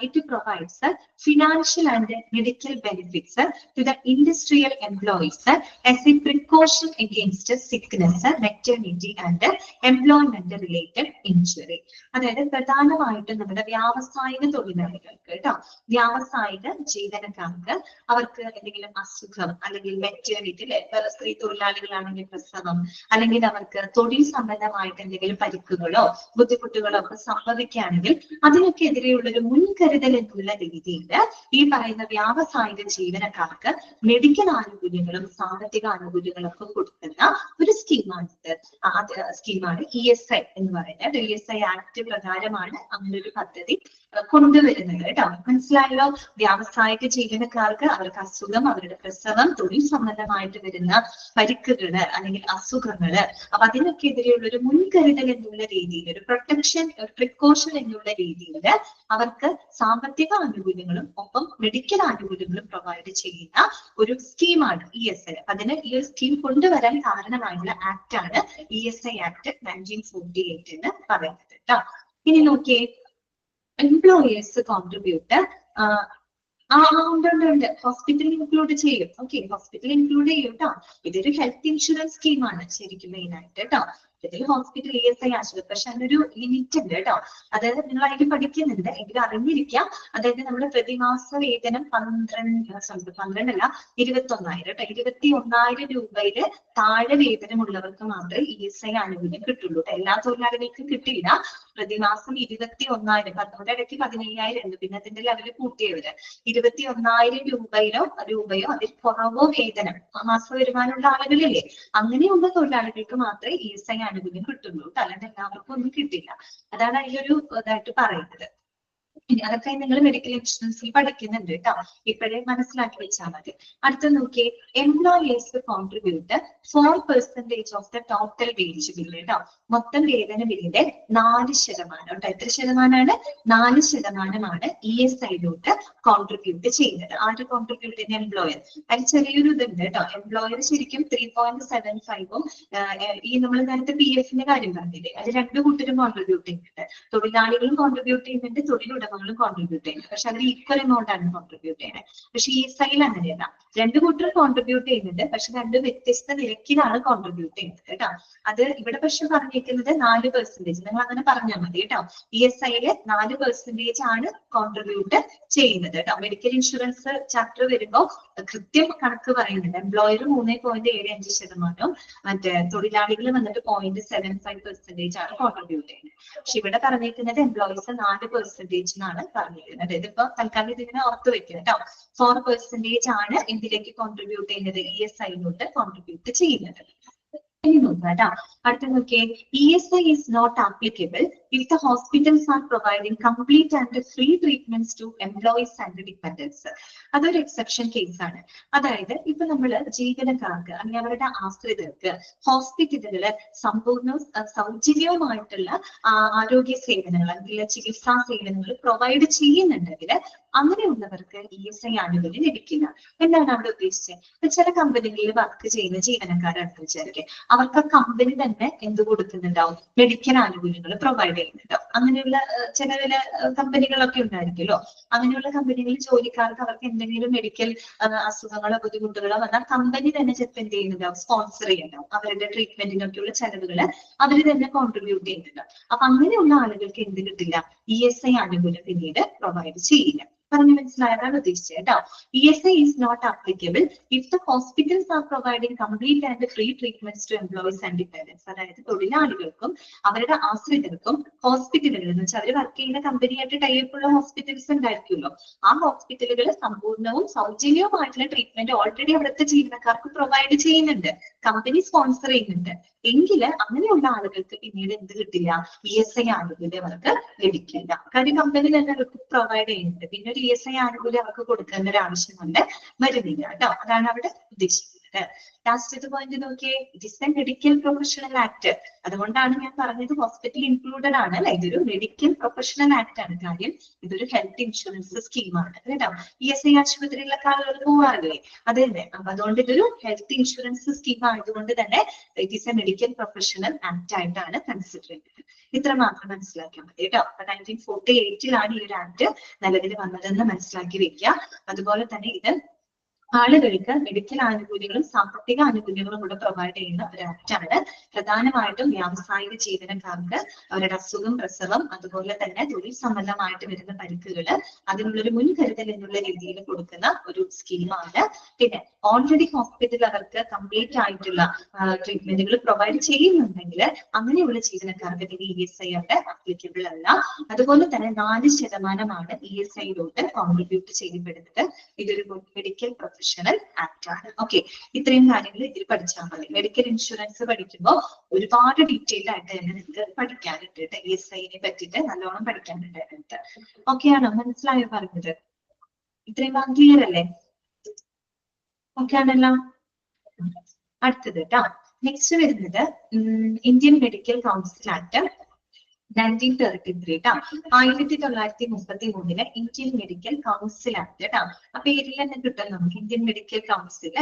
It provides financial and medical benefits to the industrial employees as a precaution against sickness, maternity and employment related injury. അതായത് പ്രധാനമായിട്ടും നമ്മുടെ വ്യാവസായിക തൊഴിലാളികൾക്ക് കേട്ടോ, വ്യാവസായിക ജീവനക്കാർക്ക് അവർക്ക് എന്തെങ്കിലും അസുഖം അല്ലെങ്കിൽ മെറ്റേണിറ്റി, സ്ത്രീ തൊഴിലാളികളാണെങ്കിൽ പ്രസവം, അല്ലെങ്കിൽ അവർക്ക് തൊഴിൽ സംബന്ധമായിട്ട് എന്തെങ്കിലും പരിക്കുകളോ ബുദ്ധിമുട്ടുകളോ ഒക്കെ സംഭവിക്കുകയാണെങ്കിൽ അതിനൊക്കെ എതിരെയുള്ള ഒരു മുൻകരുതൽ എന്നുള്ള രീതിയിൽ ഈ പറയുന്ന വ്യാവസായിക ജീവനക്കാർക്ക് മെഡിക്കൽ ആനുകൂല്യങ്ങളും സാമ്പത്തിക ആനുകൂല്യങ്ങളും ഒക്കെ കൊടുക്കുന്ന ഒരു സ്കീമാണ് ESI എന്ന് പറയുന്നത്. ESI ആക്ട് പ്രകാരമാണ് അങ്ങനെ ഒരു പദ്ധതി കൊണ്ടുവരുന്നത് കേട്ടോ. മനസ്സിലായല്ലോ? വ്യാവസായിക ജീവനക്കാർക്ക് അവർക്ക് അസുഖം, അവരുടെ പ്രസവം, തൊഴിൽ സംബന്ധമായിട്ട് വരുന്ന പരിക്കുകള് അല്ലെങ്കിൽ അസുഖങ്ങള്, അപ്പൊ അതിനൊക്കെ എതിരെയുള്ള ഒരു മുൻകരുതൽ എന്നുള്ള രീതിയിൽ, ഒരു പ്രൊട്ടക്ഷൻ, ഒരു പ്രിക്കോഷൻ എന്നുള്ള രീതിയിൽ അവർക്ക് സാമ്പത്തിക ആനുകൂല്യങ്ങളും ഒപ്പം മെഡിക്കൽ ആനുകൂല്യങ്ങളും പ്രൊവൈഡ് ചെയ്യുന്ന ഒരു സ്കീമാണ് ESI. അതിന് ഈ ഒരു സ്കീം കൊണ്ടുവരാൻ കാരണമായുള്ള ആക്ട് ആണ് ESI ആക്ട് 1948 എന്ന് പറയുന്നത് കേട്ടോ. ഇനി നോക്കിയേ, എംപ്ലോയേഴ്സ് കോൺട്രിബ്യൂട്ട് ഉണ്ട്, ഹോസ്പിറ്റൽ ഇൻക്ലൂഡ് ചെയ്യും. ഓക്കെ, ഹോസ്പിറ്റൽ ഇൻക്ലൂഡ് ചെയ്യും കേട്ടോ. ഇതൊരു ഹെൽത്ത് ഇൻഷുറൻസ് സ്കീമാണ് ശരിക്കും മെയിൻ ആയിട്ട് കേട്ടോ. ഇതിൽ ഹോസ്പിറ്റൽ ESI ആശുപത്രി, പക്ഷെ അതിനൊരു ലിമിറ്റ് ഉണ്ട് കേട്ടോ. അതായത് നിങ്ങൾ അതിൽ പഠിക്കുന്നുണ്ട് എങ്കിലും അറിഞ്ഞിരിക്കാം. അതായത് നമ്മുടെ പ്രതിമാസ വേതനം 21,000 കേട്ടോ, 21,000 രൂപയില് താഴെ വേതനമുള്ളവർക്ക് മാത്രമേ ESI ആനുകൂല്യം കിട്ടുള്ളൂ. എല്ലാ തൊഴിലാളികൾക്കും കിട്ടില്ല. പ്രതിമാസം 21,000, അതിന്റെ ഇടയ്ക്ക് 15,000 ഉണ്ട്, പിന്നെ അതിന്റെ ലെവല് കൂട്ടിയവര് 21,000 രൂപയോ അതിൽ കുറവോ വേതനം മാസ വരുമാനമുള്ള ആളുകളില്ലേ, അങ്ങനെയുള്ള തൊഴിലാളികൾക്ക് മാത്രമേ ESI ആനുകൂല്യം കിട്ടുള്ളൂ. അല്ലാണ്ട് എല്ലാവർക്കും ഒന്നും കിട്ടില്ല. അതാണ് അതിലൊരു ഇതായിട്ട് പറയുന്നത്. ഇനി അതൊക്കെ നിങ്ങൾ മെഡിക്കൽ ഇൻഷുറൻസിൽ പഠിക്കുന്നുണ്ട് കേട്ടോ, ഇപ്പോഴേ മനസ്സിലാക്കി വെച്ചാൽ മതി. അടുത്ത നോക്കിയേ, employers contribute 4% of the total wage bill കേട്ടോ. മൊത്തം വേതന ബില്ലിന്റെ 4% കേട്ടോ. എത്ര ശതമാനമാണ്? 4% ESIയിലോട്ട് കോൺട്രിബ്യൂട്ട് ചെയ്യുന്നത്. ആര് കോൺട്രിബ്യൂട്ട് ചെയ്യുന്ന? എംപ്ലോയർ. അതിൽ ചെറിയൊരു ഇതുണ്ട് കേട്ടോ. എംപ്ലോയർ ശരിക്കും 3.75ഉം ഈ നമ്മൾ നേരത്തെ PF കാര്യം പറഞ്ഞില്ലേ, അത് രണ്ടു കൂട്ടരും കോൺട്രിബ്യൂട്ട് ചെയ്യുന്നുണ്ട്. തൊഴിലാളികളും കോൺട്രിബ്യൂട്ട് ചെയ്യുന്നുണ്ട്, തൊഴിലുടമകളും കോൺട്രിബ്യൂട്ട് ചെയ്യുന്നത്. പക്ഷെ അതിൽ ഈക്വൽ എമൗണ്ട് ആണ് കോൺട്രിബ്യൂട്ട് ചെയ്യുന്നത്. പക്ഷെ ESIയിൽ അങ്ങനെയല്ല, രണ്ടു കൂട്ടരും കോൺട്രിബ്യൂട്ട് ചെയ്യുന്നുണ്ട്, പക്ഷെ രണ്ട് വ്യത്യസ്ത നിരക്കിലാണ് കോൺട്രിബ്യൂട്ട് ചെയ്യുന്നത് കേട്ടോ. അത് ഇവിടെ പക്ഷെ പറഞ്ഞിരിക്കുന്നത് 4%. നിങ്ങൾ അങ്ങനെ പറഞ്ഞാൽ മതി കേട്ടോ. ESIയില് 4% ആണ് കോൺട്രിബ്യൂട്ട് ചെയ്യുന്നത് കേട്ടോ. മെഡിക്കൽ ഇൻഷുറൻസ് ചാപ്റ്റർ വരുമ്പോൾ കൃത്യം കണക്ക് പറയുന്നുണ്ട്. എംപ്ലോയർ 3.75%, മറ്റേ തൊഴിലാളികൾ വന്നിട്ട് 0.75% ആണ് കോൺട്രിബ്യൂട്ട് ചെയ്യുന്നത്. പക്ഷെ ഇവിടെ പറഞ്ഞിരിക്കുന്നത് എംപ്ലോയീസ് 4% ആണ് പറഞ്ഞിരിക്കുന്നത്. ഇതിപ്പോ തൽക്കാലം ഇതിങ്ങനെ ഓർത്ത് വെക്കുക കേട്ടോ. 4% ആണ് എന്തിലേക്ക് കോൺട്രിബ്യൂട്ട് ചെയ്യുന്നത്? ESIയിലോട്ട് കോൺട്രിബ്യൂട്ട് ചെയ്യുന്നത്. ഇനി നോക്കാം കേട്ടോ. അടുത്ത നോക്കിയേ, ESI is not applicable if the hospitals are providing complete and free treatments to employees and dependents. അതൊരു എക്സെപ്ഷൻ കേസ് ആണ്. അതായത് ഇപ്പൊ നമ്മള് ജീവനക്കാർക്ക് അല്ലെങ്കിൽ അവരുടെ ആശ്രിതർക്ക് ഹോസ്പിറ്റലുകള് സമ്പൂർണ്ണവും സൗജന്യവുമായിട്ടുള്ള ആരോഗ്യ സേവനങ്ങൾ അല്ലെങ്കിൽ ചികിത്സാ സേവനങ്ങൾ പ്രൊവൈഡ് ചെയ്യുന്നുണ്ടെങ്കിൽ അങ്ങനെയുള്ളവർക്ക് ESI ആനുകൂല്യം ലഭിക്കില്ല. എന്താണ് അവിടെ ഉദ്ദേശിച്ചത്? ചില കമ്പനികളിൽ വർക്ക് ചെയ്യുന്ന ജീവനക്കാരാണെന്ന് വിചാരിക്കുക, അവർക്ക് കമ്പനി തന്നെ എന്ത് കൊടുക്കുന്നുണ്ടാവും? മെഡിക്കൽ ആനുകൂല്യങ്ങൾ പ്രൊവൈഡ് ചെയ്യുന്നുണ്ടാവും. അങ്ങനെയുള്ള ചില കമ്പനികളൊക്കെ ഉണ്ടായിരിക്കുമല്ലോ. അങ്ങനെയുള്ള കമ്പനികളിൽ ജോലിക്കാർക്ക് അവർക്ക് എന്തെങ്കിലും മെഡിക്കൽ അസുഖങ്ങളോ ബുദ്ധിമുട്ടുകളോ വന്നാൽ കമ്പനി തന്നെ ചിലപ്പോൾ എന്ത് ചെയ്യുന്നുണ്ടാവും? സ്പോൺസർ ചെയ്യുന്നുണ്ടാവും. അവരുടെ ട്രീറ്റ്മെന്റിനൊക്കെയുള്ള ചെലവുകൾ അവർ തന്നെ കോൺട്രിബ്യൂട്ട് ചെയ്യുന്നുണ്ടാവും. അപ്പൊ അങ്ങനെയുള്ള ആളുകൾക്ക് എന്ത് കിട്ടില്ല? ESI ആനുകൂല്യം പിന്നീട് പ്രൊവൈഡ് ചെയ്യില്ല. പറഞ്ഞു മനസ്സിലായതാണ് ഉദ്ദേശിച്ചത് കേട്ടോ. ESI is not applicable if the hospitals are providing complete and free treatments to employees and dependents. അതായത് തൊഴിലാളികൾക്കും അവരുടെ ആശ്രിതർക്കും ഹോസ്പിറ്റലുകളിൽ എന്ന് വെച്ചാൽ അവർ വർക്ക് ചെയ്യുന്ന കമ്പനിയായിട്ട് ടൈപ്പ് ഉള്ള ഹോസ്പിറ്റൽസ് ഉണ്ടായിരിക്കുമല്ലോ, ആ ഹോസ്പിറ്റലുകൾ സമ്പൂർണ്ണവും സൗജന്യവുമായിട്ടുള്ള ട്രീറ്റ്മെന്റ് ഓൾറെഡി അവിടുത്തെ ജീവനക്കാർക്ക് പ്രൊവൈഡ് ചെയ്യുന്നുണ്ട്, കമ്പനി സ്പോൺസർ ചെയ്യുന്നുണ്ട്. എങ്കില് അങ്ങനെയുള്ള ആളുകൾക്ക് പിന്നീട് എന്ത് കിട്ടില്ല? ESI ആനുകൂല്യം അവർക്ക് ലഭിക്കില്ല. കാര്യം കമ്പനി തന്നെ അവർക്ക് പ്രൊവൈഡ് ചെയ്യുന്നുണ്ട്. പിന്നെ ഒരു ESI ആനുകൂല്യം അവർക്ക് കൊടുക്കേണ്ട ഒരു ആവശ്യം കൊണ്ട് വരുന്നില്ല കേട്ടോ. അതാണ് അവിടെ ഉദ്ദേശിക്കുന്നത്. പറയുന്നത്. ലാസ്റ്റത്തെ പോയിന്റ് നോക്കിയേ, it is A medical professional act. അതുകൊണ്ടാണ് ഞാൻ പറഞ്ഞത് ഹോസ്പിറ്റൽ ഇൻക്ലൂഡഡ് ആണ് അല്ലെ. ഇതൊരു മെഡിക്കൽ പ്രൊഫഷണൽ ആക്ട് ആണ്. കാര്യം ഇതൊരു ഹെൽത്ത് ഇൻഷുറൻസ് സ്കീമാണ് കേട്ടോ. ESI ആശുപത്രിയിലൊക്കെ ആളുകൾ പോവാറില്ലേ, അത് തന്നെ. അപ്പൊ അതുകൊണ്ട് ഇതൊരു ഹെൽത്ത് ഇൻഷുറൻസ് സ്കീം ആയതുകൊണ്ട് തന്നെ it is A medical professional act ആയിട്ടാണ് കൺസിഡർ ചെയ്യുന്നത്. ഇത്ര മാത്രം മനസ്സിലാക്കിയാൽ മതി കേട്ടോ. അപ്പൊ 1948 ഈ ഒരു ആക്ട് നിലവിൽ വന്നതെന്ന് മനസ്സിലാക്കി വെക്കുക. അതുപോലെ തന്നെ ഇത് ആളുകൾക്ക് മെഡിക്കൽ ആനുകൂല്യങ്ങളും സാമ്പത്തിക ആനുകൂല്യങ്ങളും കൂടെ പ്രൊവൈഡ് ചെയ്യുന്ന ഒരു ആക്ട് ആണ്. പ്രധാനമായിട്ടും വ്യാവസായിക ജീവനക്കാർക്ക് അവരുടെ അസുഖം, പ്രസവം, അതുപോലെ തന്നെ തൊഴിൽ സംബന്ധമായിട്ട് വരുന്ന പരിക്കുകള് അതിനുള്ളൊരു മുൻകരുതൽ എന്നുള്ള രീതിയിൽ കൊടുക്കുന്ന ഒരു സ്കീമാണ്. പിന്നെ ഓൾറെഡി ഹോസ്പിറ്റൽ അവർക്ക് കംപ്ലീറ്റ് ആയിട്ടുള്ള ട്രീറ്റ്മെന്റുകൾ പ്രൊവൈഡ് ചെയ്യുന്നുണ്ടെങ്കിൽ അങ്ങനെയുള്ള ജീവനക്കാർക്ക് പിന്നെ ESI അവിടെ അപ്ലിക്കബിൾ അല്ല. അതുപോലെ തന്നെ 4% ESIയിലോട്ട് കോൺട്രിബ്യൂട്ട് ചെയ്യപ്പെടുന്നത്. ഇതൊരു മെഡിക്കൽ പ്രൊഫഷണൽ ആക്ട് ആണ്. ഓക്കെ, ഇത്രയും കാര്യങ്ങൾ ഇതിൽ പഠിച്ചാൽ മതി. മെഡിക്കൽ ഇൻഷുറൻസ് പഠിക്കുമ്പോൾ ഒരുപാട് ഡീറ്റെയിൽ ആയിട്ട് തന്നെ നിങ്ങൾക്ക് പഠിക്കാനുണ്ട്. ESIനെ പറ്റിയിട്ട് നല്ലോണം പഠിക്കാനുണ്ട് അതിനകത്ത്. ഓക്കെ ആണോ? മനസ്സിലായോ പറഞ്ഞത്? ഇത്രയും ക്ലിയർ അല്ലേ? ഓക്കെ ആണല്ലോ. അടുത്തത് കേട്ടോ. നെക്സ്റ്റ് വരുന്നത് ഇന്ത്യൻ മെഡിക്കൽ കൗൺസിൽ ആക്ട് 1933 കേട്ടോ. 1933 ഇന്ത്യൻ മെഡിക്കൽ കൗൺസിൽ ആക്ട് കേട്ടോ. ആ പേരിൽ തന്നെ കിട്ടും നമുക്ക് Indian medical council.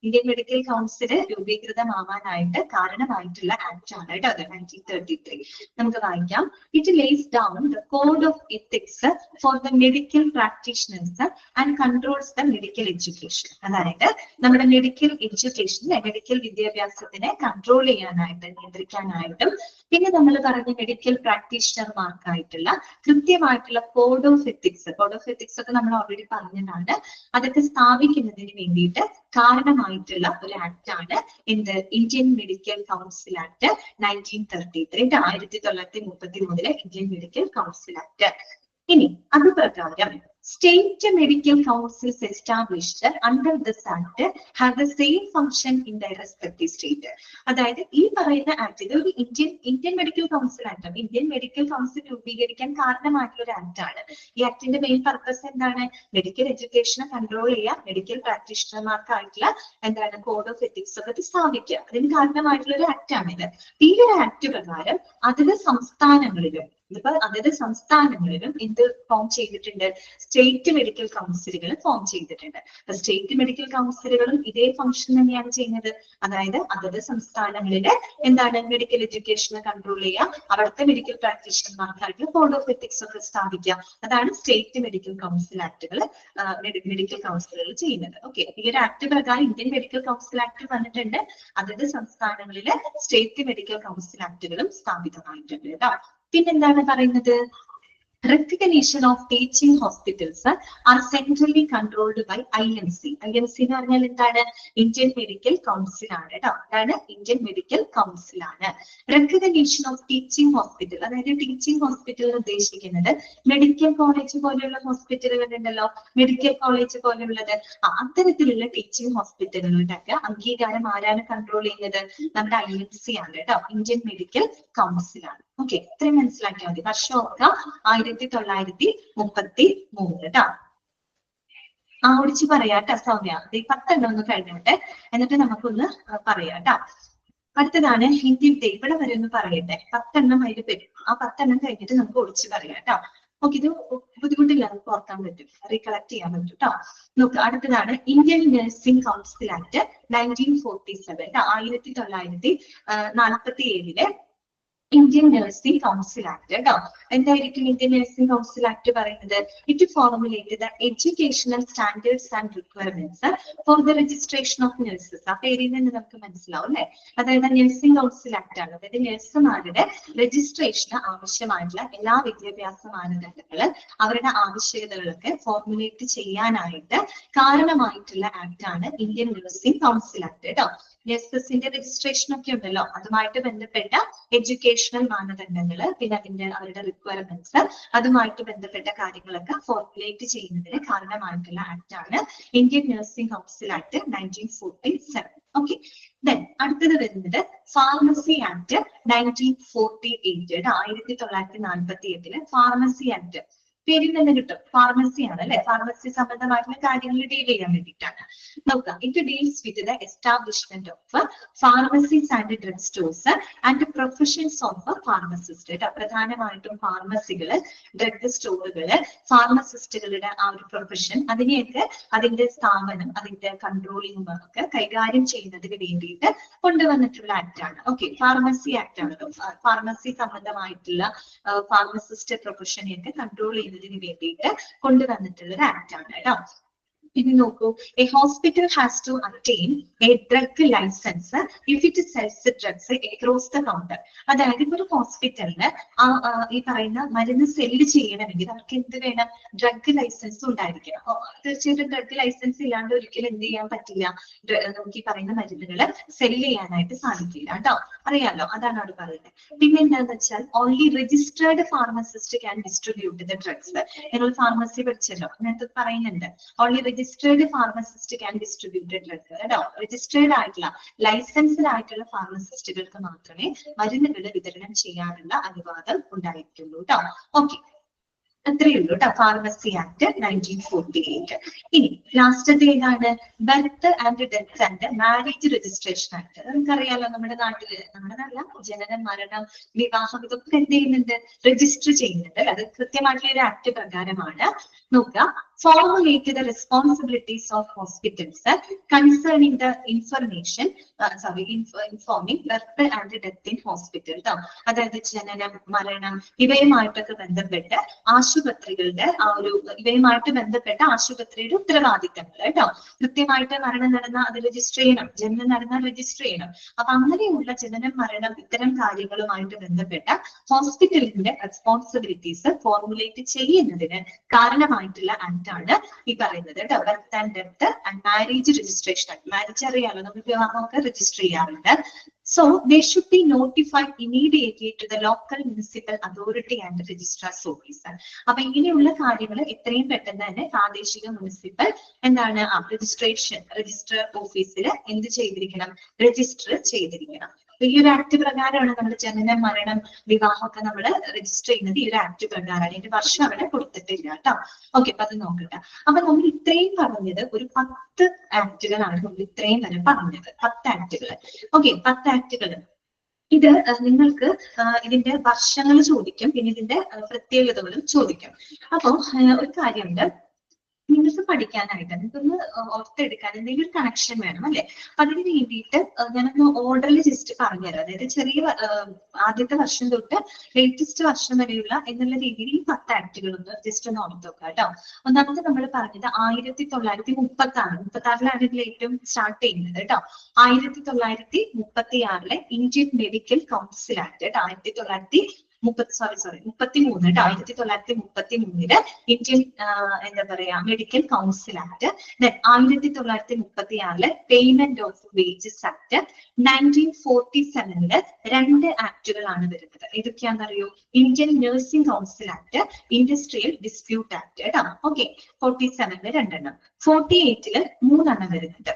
Indian medical council രൂപീകൃതമാവാനായിട്ട് കാരണമായിട്ടുള്ള ആക്ട് ആണ് കേട്ടോ അത് 1933. നമുക്ക് വായിക്കാം. It lays down the code of ethics for the medical practitioners and controls the medical education. അതായത് നമ്മുടെ മെഡിക്കൽ എഡ്യൂക്കേഷൻ, മെഡിക്കൽ വിദ്യാഭ്യാസത്തിനെ കൺട്രോൾ ചെയ്യാനായിട്ട്, നിയന്ത്രിക്കാനായിട്ടും പിന്നെ നമ്മൾ പറഞ്ഞ മെഡിക്കൽ പ്രാക്ടീഷണർമാർക്കായിട്ടുള്ള കൃത്യമായിട്ടുള്ള കോഡ് ഓഫ് എത്തിക്സ് ഒക്കെ നമ്മൾ ഓൾറെഡി പറഞ്ഞതാണ്. അതൊക്കെ സ്ഥാപിക്കുന്നതിന് വേണ്ടിയിട്ട് കാരണമായിട്ടുള്ള ഒരു ആക്ട് ആണ് എന്ത്? Indian medical council act 1933. 1933 Indian medical council act. ഇനി അത് പ്രകാരം state medical councils established under this act have the same function in the respective state. അതായത് ഈ പറയുന്ന ആക്ട് ഇത് ഒരു Indian medical council act. Indian medical council രൂപീകരിക്കാൻ കാരണമായിട്ടുള്ള ഒരു ആക്ട് ആണ്. ഈ ആക്ടിന്റെ മെയിൻ പർപ്പസ് എന്താണ്? മെഡിക്കൽ എഡ്യൂക്കേഷനെ കൺട്രോൾ ചെയ്യുക, മെഡിക്കൽ പ്രാക്ടീഷണർമാർക്കായിട്ടുള്ള എന്താണ് കോഡ് ഓഫ് എത്തിക്സ് ഒക്കെ സ്ഥാപിക്കുക. അതിന് കാരണമായിട്ടുള്ള ഒരു ആക്ട് ആണ് ഇത്. ഈ ഒരു ആക്ട് പ്രകാരം അതിലെ സംസ്ഥാനങ്ങളിലും എന്ത് ഫോം ചെയ്തിട്ടുണ്ട്? സ്റ്റേറ്റ് മെഡിക്കൽ കൗൺസിലുകൾ ഫോം ചെയ്തിട്ടുണ്ട്. അപ്പൊ സ്റ്റേറ്റ് മെഡിക്കൽ കൗൺസിലുകളും ഇതേ ഫംഗ്ഷൻ തന്നെയാണ് ചെയ്യുന്നത്. അതായത് അതത് സംസ്ഥാനങ്ങളിലെ എന്താണ് മെഡിക്കൽ എഡ്യൂക്കേഷനെ കൺട്രോൾ ചെയ്യുക, അവിടുത്തെ മെഡിക്കൽ പ്രാക്ടീഷണർമാർക്കായിട്ട് കോഡ് ഓഫ് എത്തിക്സ് ഒക്കെ സ്ഥാപിക്കുക. അതാണ് സ്റ്റേറ്റ് മെഡിക്കൽ കൗൺസിൽ ആക്ടുകൾ മെഡിക്കൽ കൗൺസിലുകൾ ചെയ്യുന്നത്. ഓക്കെ, ഈ ഒരു ആക്ട് പ്രകാരം ഇന്ത്യൻ മെഡിക്കൽ കൗൺസിൽ ആക്ട് വന്നിട്ടുണ്ട്. അതത് സംസ്ഥാനങ്ങളിലെ സ്റ്റേറ്റ് മെഡിക്കൽ കൗൺസിൽ ആക്ടുകളും സ്ഥാപിതമായിട്ടുണ്ട് കേട്ടോ. പിന്നെന്താണ് പറയുന്നത്? Recognition of teaching hospitals are centrally controlled by IMC. IMC എന്ന് പറഞ്ഞാൽ എന്താണ്? ഇന്ത്യൻ മെഡിക്കൽ കൗൺസിൽ ആണ് കേട്ടോ. അതാണ് ഇന്ത്യൻ മെഡിക്കൽ കൗൺസിൽ ആണ്. Recognition of teaching hospital, അതായത് ടീച്ചിങ് ഹോസ്പിറ്റൽ ഉദ്ദേശിക്കുന്നത് മെഡിക്കൽ കോളേജ് പോലെയുള്ള ഹോസ്പിറ്റലുകൾ ഉണ്ടല്ലോ, മെഡിക്കൽ കോളേജ് പോലെയുള്ളത്, അത്തരത്തിലുള്ള ടീച്ചിങ് ഹോസ്പിറ്റലുകളുടെ അംഗീകാരം ആരാണ് കൺട്രോൾ ചെയ്യുന്നത്? നമ്മുടെ IMC ആണ് കേട്ടോ, ഇന്ത്യൻ മെഡിക്കൽ കൗൺസിൽ ആണ്. ഓക്കെ, ഇത്രയും മനസ്സിലാക്കിയാൽ മതി. വർഷം ഓർക്കാം 1933 കേട്ടോ. ഓടിച്ച് പറയാട്ടോ സൗമ്യ. 10 ഒന്ന് കഴിഞ്ഞോട്ടെ, എന്നിട്ട് നമുക്കൊന്ന് പറയാം കേട്ടോ. അടുത്തതാണ് ഇന്ത്യൻ ഡേ. ഇവിടെ വരെ ഒന്ന് പറയട്ടെ. 10 അതിൽ വരും. ആ 10 കഴിഞ്ഞിട്ട് നമുക്ക് ഒളിച്ച് പറയാം കേട്ടോ. ഓക്കെ, ഇത് ബുദ്ധിമുട്ടില്ല, നമുക്ക് ഓർക്കാൻ പറ്റും, റീകളക്ട് ചെയ്യാൻ പറ്റും കേട്ടോ. നോക്ക്, അടുത്തതാണ് Indian nursing council act 1947. 1947 Indian nursing council act കേട്ടോ. എന്തായിരിക്കും ഇന്ത്യൻ നഴ്സിംഗ് കൗൺസിൽ ആക്ട് പറയുന്നത്? It formulate the educational standards and requirements for the registration of nurses. ആ പേരിൽ നിന്ന് നമുക്ക് മനസ്സിലാവും അല്ലെ. അതായത് നഴ്സിംഗ് കൗൺസിൽ ആക്ട് ആണ്. അതായത് നഴ്സുമാരുടെ രജിസ്ട്രേഷന് ആവശ്യമായിട്ടുള്ള എല്ലാ വിദ്യാഭ്യാസ മാനദണ്ഡങ്ങള്, അവരുടെ ആവശ്യകതകളൊക്കെ ഫോർമുലേറ്റ് ചെയ്യാനായിട്ട് കാരണമായിട്ടുള്ള ആക്ട് ആണ് ഇന്ത്യൻ നഴ്സിംഗ് കൗൺസിൽ ആക്ട് കേട്ടോ. നഴ്സസിന്റെ രജിസ്ട്രേഷൻ ഒക്കെ ഉണ്ടല്ലോ, അതുമായിട്ട് ബന്ധപ്പെട്ട എഡ്യൂക്കേഷണൽ മാനദണ്ഡങ്ങള്, പിന്നെ അവരുടെ റിക്വയർമെന്റ്സ്, അതുമായിട്ട് ബന്ധപ്പെട്ട കാര്യങ്ങളൊക്കെ ഫോർമുലേറ്റ് ചെയ്യുന്നതിന് കാരണമായിട്ടുള്ള ആക്ട് ആണ് Indian nursing council act 1947. Okay, then അടുത്തത് വരുന്നത് ഫാർമസി ആക്ട് 1948. 1948 pharmacy act. പേരിൽ തന്നെ കിട്ടും, ഫാർമസിയാണ് അല്ലെ, ഫാർമസി സംബന്ധമായിട്ടുള്ള കാര്യങ്ങൾ ഡീൽ ചെയ്യാൻ വേണ്ടിയിട്ടാണ്. നോക്കാം, it deals with the establishment of pharmacies and drug stores and professions of pharmacist. പ്രധാനമായിട്ടും ഫാർമസികള്, ഡ്രഗ് സ്റ്റോറുകള്, ഫാർമസിസ്റ്റുകളുടെ ആ ഒരു പ്രൊഫഷൻ, അതിനെയൊക്കെ അതിന്റെ സ്ഥാപനം, അതിന്റെ കൺട്രോളിംഗ് ഒക്കെ കൈകാര്യം ചെയ്യുന്നതിന് വേണ്ടിയിട്ട് കൊണ്ടുവന്നിട്ടുള്ള ആക്ട് ആണ്. ഓക്കെ, ഫാർമസി ആക്ട് ആണ്. ഫാർമസി സംബന്ധമായിട്ടുള്ള ഫാർമസിസ്റ്റ് പ്രൊഫഷനെയൊക്കെ കൺട്രോൾ ചെയ്യുന്നതിന് വേണ്ടിയിട്ട് കൊണ്ടുവന്നിട്ടുള്ള ഒരു ആക്ട് ആണ് കേട്ടോ. ഇനി നോക്കൂ, a hospital has to attain a drug licence if it sells drugs across the counter. അതായത് ഇപ്പൊ ഒരു ഹോസ്പിറ്റലിന് ഈ പറയുന്ന മരുന്ന് സെല്ല് ചെയ്യണമെങ്കിൽ അവർക്ക് എന്ത് വേണം? ഡ്രഗ് ലൈസൻസ് ഉണ്ടായിരിക്കണം. തീർച്ചയായിട്ടും ഡ്രഗ് ലൈസൻസ് ഇല്ലാണ്ട് ഒരിക്കലും എന്ത് ചെയ്യാൻ പറ്റില്ല, നമുക്ക് ഈ പറയുന്ന മരുന്നുകൾ സെല്ല് ചെയ്യാനായിട്ട് സാധിക്കില്ല കേട്ടോ. അറിയാലോ, അതാണ് അവിടെ പറയുന്നത്. പിന്നെ എന്താണെന്ന് വെച്ചാൽ only registered pharmacist can distribute the drugs. നിങ്ങൾ ഫാർമസി പഠിച്ചല്ലോ, അതിനകത്ത് പറയുന്നുണ്ട് only registered pharmacist can distribute drug കേട്ടോ. രജിസ്ട്രേർഡ് ആയിട്ടുള്ള, ലൈസൻസ്ഡ് ആയിട്ടുള്ള ഫാർമസിസ്റ്റുകൾക്ക് മാത്രമേ മരുന്നുകൾ വിതരണം ചെയ്യാനുള്ള അനുവാദം ഉണ്ടായിരിക്കുള്ളൂ കേട്ടോ. ഓക്കെ, അത്രയേ ഉള്ളൂ കേട്ടോ, ഫാർമസി ആക്ട് 1948. ഇനി ലാസ്റ്റത്തെ ഏതാണ്? Birth and death and marriage registration act. നമുക്കറിയാലോ, നമ്മുടെ നാട്ടില്, നമ്മുടെ നല്ല ജനനം, മരണം, വിവാഹം, ഇതൊക്കെ എന്ത് ചെയ്യുന്നുണ്ട്? രജിസ്റ്റർ ചെയ്യുന്നുണ്ട്. അത് കൃത്യമായിട്ടുള്ള ഒരു ആക്ട് പ്രകാരമാണ്. നോക്കുക, formulate the responsibilities of hospitals concerning the informing birth and death in hospital. അതായത് ജനനം, മരണം ഇവയുമായിട്ടൊക്കെ ബന്ധപ്പെട്ട് ആശുപത്രികളുടെ ഇവയുമായിട്ട് ബന്ധപ്പെട്ട ആശുപത്രിയുടെ ഉത്തരവാദിത്തങ്ങൾ കേട്ടോ. കൃത്യമായിട്ട് മരണം നടന്നാൽ അത് രജിസ്റ്റർ ചെയ്യണം, ജനനം നടന്നാൽ രജിസ്റ്റർ ചെയ്യണം. അപ്പൊ അങ്ങനെയുള്ള ജനനം, മരണം ഇത്തരം കാര്യങ്ങളുമായിട്ട് ബന്ധപ്പെട്ട ഹോസ്പിറ്റലിന്റെ റെസ്പോൺസിബിലിറ്റീസ് ഫോർമുലേറ്റ് ചെയ്യുന്നതിന് കാരണമായിട്ടുള്ള ആക്ട് ആണ് ഈ പറയുന്നത് കേട്ടോ. Birth and death and marriage registration act. Marriage അറിയാലോ, നമ്മൾ വിവാഹമൊക്കെ രജിസ്റ്റർ ചെയ്യാറുണ്ട്. So they should be notified immediately to the local municipal authority and registrar's office. അപ്പൊ ഇങ്ങനെയുള്ള കാര്യങ്ങൾ എത്രയും പെട്ടെന്ന് തന്നെ പ്രാദേശിക മുനിസിപ്പൽ എന്താണ് രജിസ്റ്റർ ഓഫീസിൽ എന്ത് ചെയ്തിരിക്കണം? രജിസ്റ്റർ ചെയ്തിരിക്കണം. ഈ ഒരു ആക്ട് പ്രകാരമാണ് നമ്മൾ ജനനം, മരണം, വിവാഹമൊക്കെ നമ്മൾ രജിസ്റ്റർ ചെയ്യുന്നത്. ഈ ഒരു ആക്ട് പ്രകാരമാണ്. ഇതിന്റെ വർഷം അവിടെ കൊടുത്തിട്ടില്ല കേട്ടോ. ഓക്കെ, അപ്പൊ അത് നോക്കട്ടെ. അപ്പൊ നമ്മൾ ഇത്രയും പറഞ്ഞത് ഒരു 10 ആക്ടുകളാണ് നമ്മൾ ഇത്രയും വരെ പറഞ്ഞത്. 10 ആക്ടുകൾ. ഓക്കെ, 10 ആക്ടുകൾ. ഇത് നിങ്ങൾക്ക് ഇതിന്റെ വർഷങ്ങൾ ചോദിക്കും, പിന്നെ ഇതിന്റെ പ്രത്യേകതകളും ചോദിക്കും. അപ്പൊ ഒരു കാര്യമുണ്ട്, നിങ്ങൾക്ക് പഠിക്കാനായിട്ട് നിങ്ങൾക്കൊന്ന് ഓർത്തെടുക്കാൻ എന്തെങ്കിലും ഒരു കണക്ഷൻ വേണം അല്ലെ. അപ്പൊ അതിന് വേണ്ടിയിട്ട് ഞാനൊന്ന് ഓർഡറിൽ ജസ്റ്റ് പറഞ്ഞുതരാം. അതായത് ചെറിയ ആദ്യത്തെ വർഷം തൊട്ട് ലേറ്റസ്റ്റ് വർഷം വരെയുള്ള എന്നുള്ള രീതിയിൽ ഈ 10 ആക്ടുകൾ ഒന്ന് ജസ്റ്റ് ഒന്ന് ഓർത്ത് നോക്കാം കേട്ടോ. ഒന്നാമത് നമ്മൾ പറഞ്ഞത് 1936 ഇതിൽ ഏറ്റവും സ്റ്റാർട്ട് ചെയ്യുന്നത് കേട്ടോ. 1936 ഇന്ത്യൻ മെഡിക്കൽ കൗൺസിൽ ആക്ട് കേട്ടോ. 1933 ഇന്ത്യൻ എന്താ പറയാ medical council act. 1936 payment of wages act. 1947 2 ആക്ടുകളാണ് വരുന്നത്. ഏതൊക്കെയാണെന്നറിയോ? Indian nursing council act, industrial dispute act കേട്ടോ. ഓക്കെ, 47 2 48 3 വരുന്നുണ്ട്.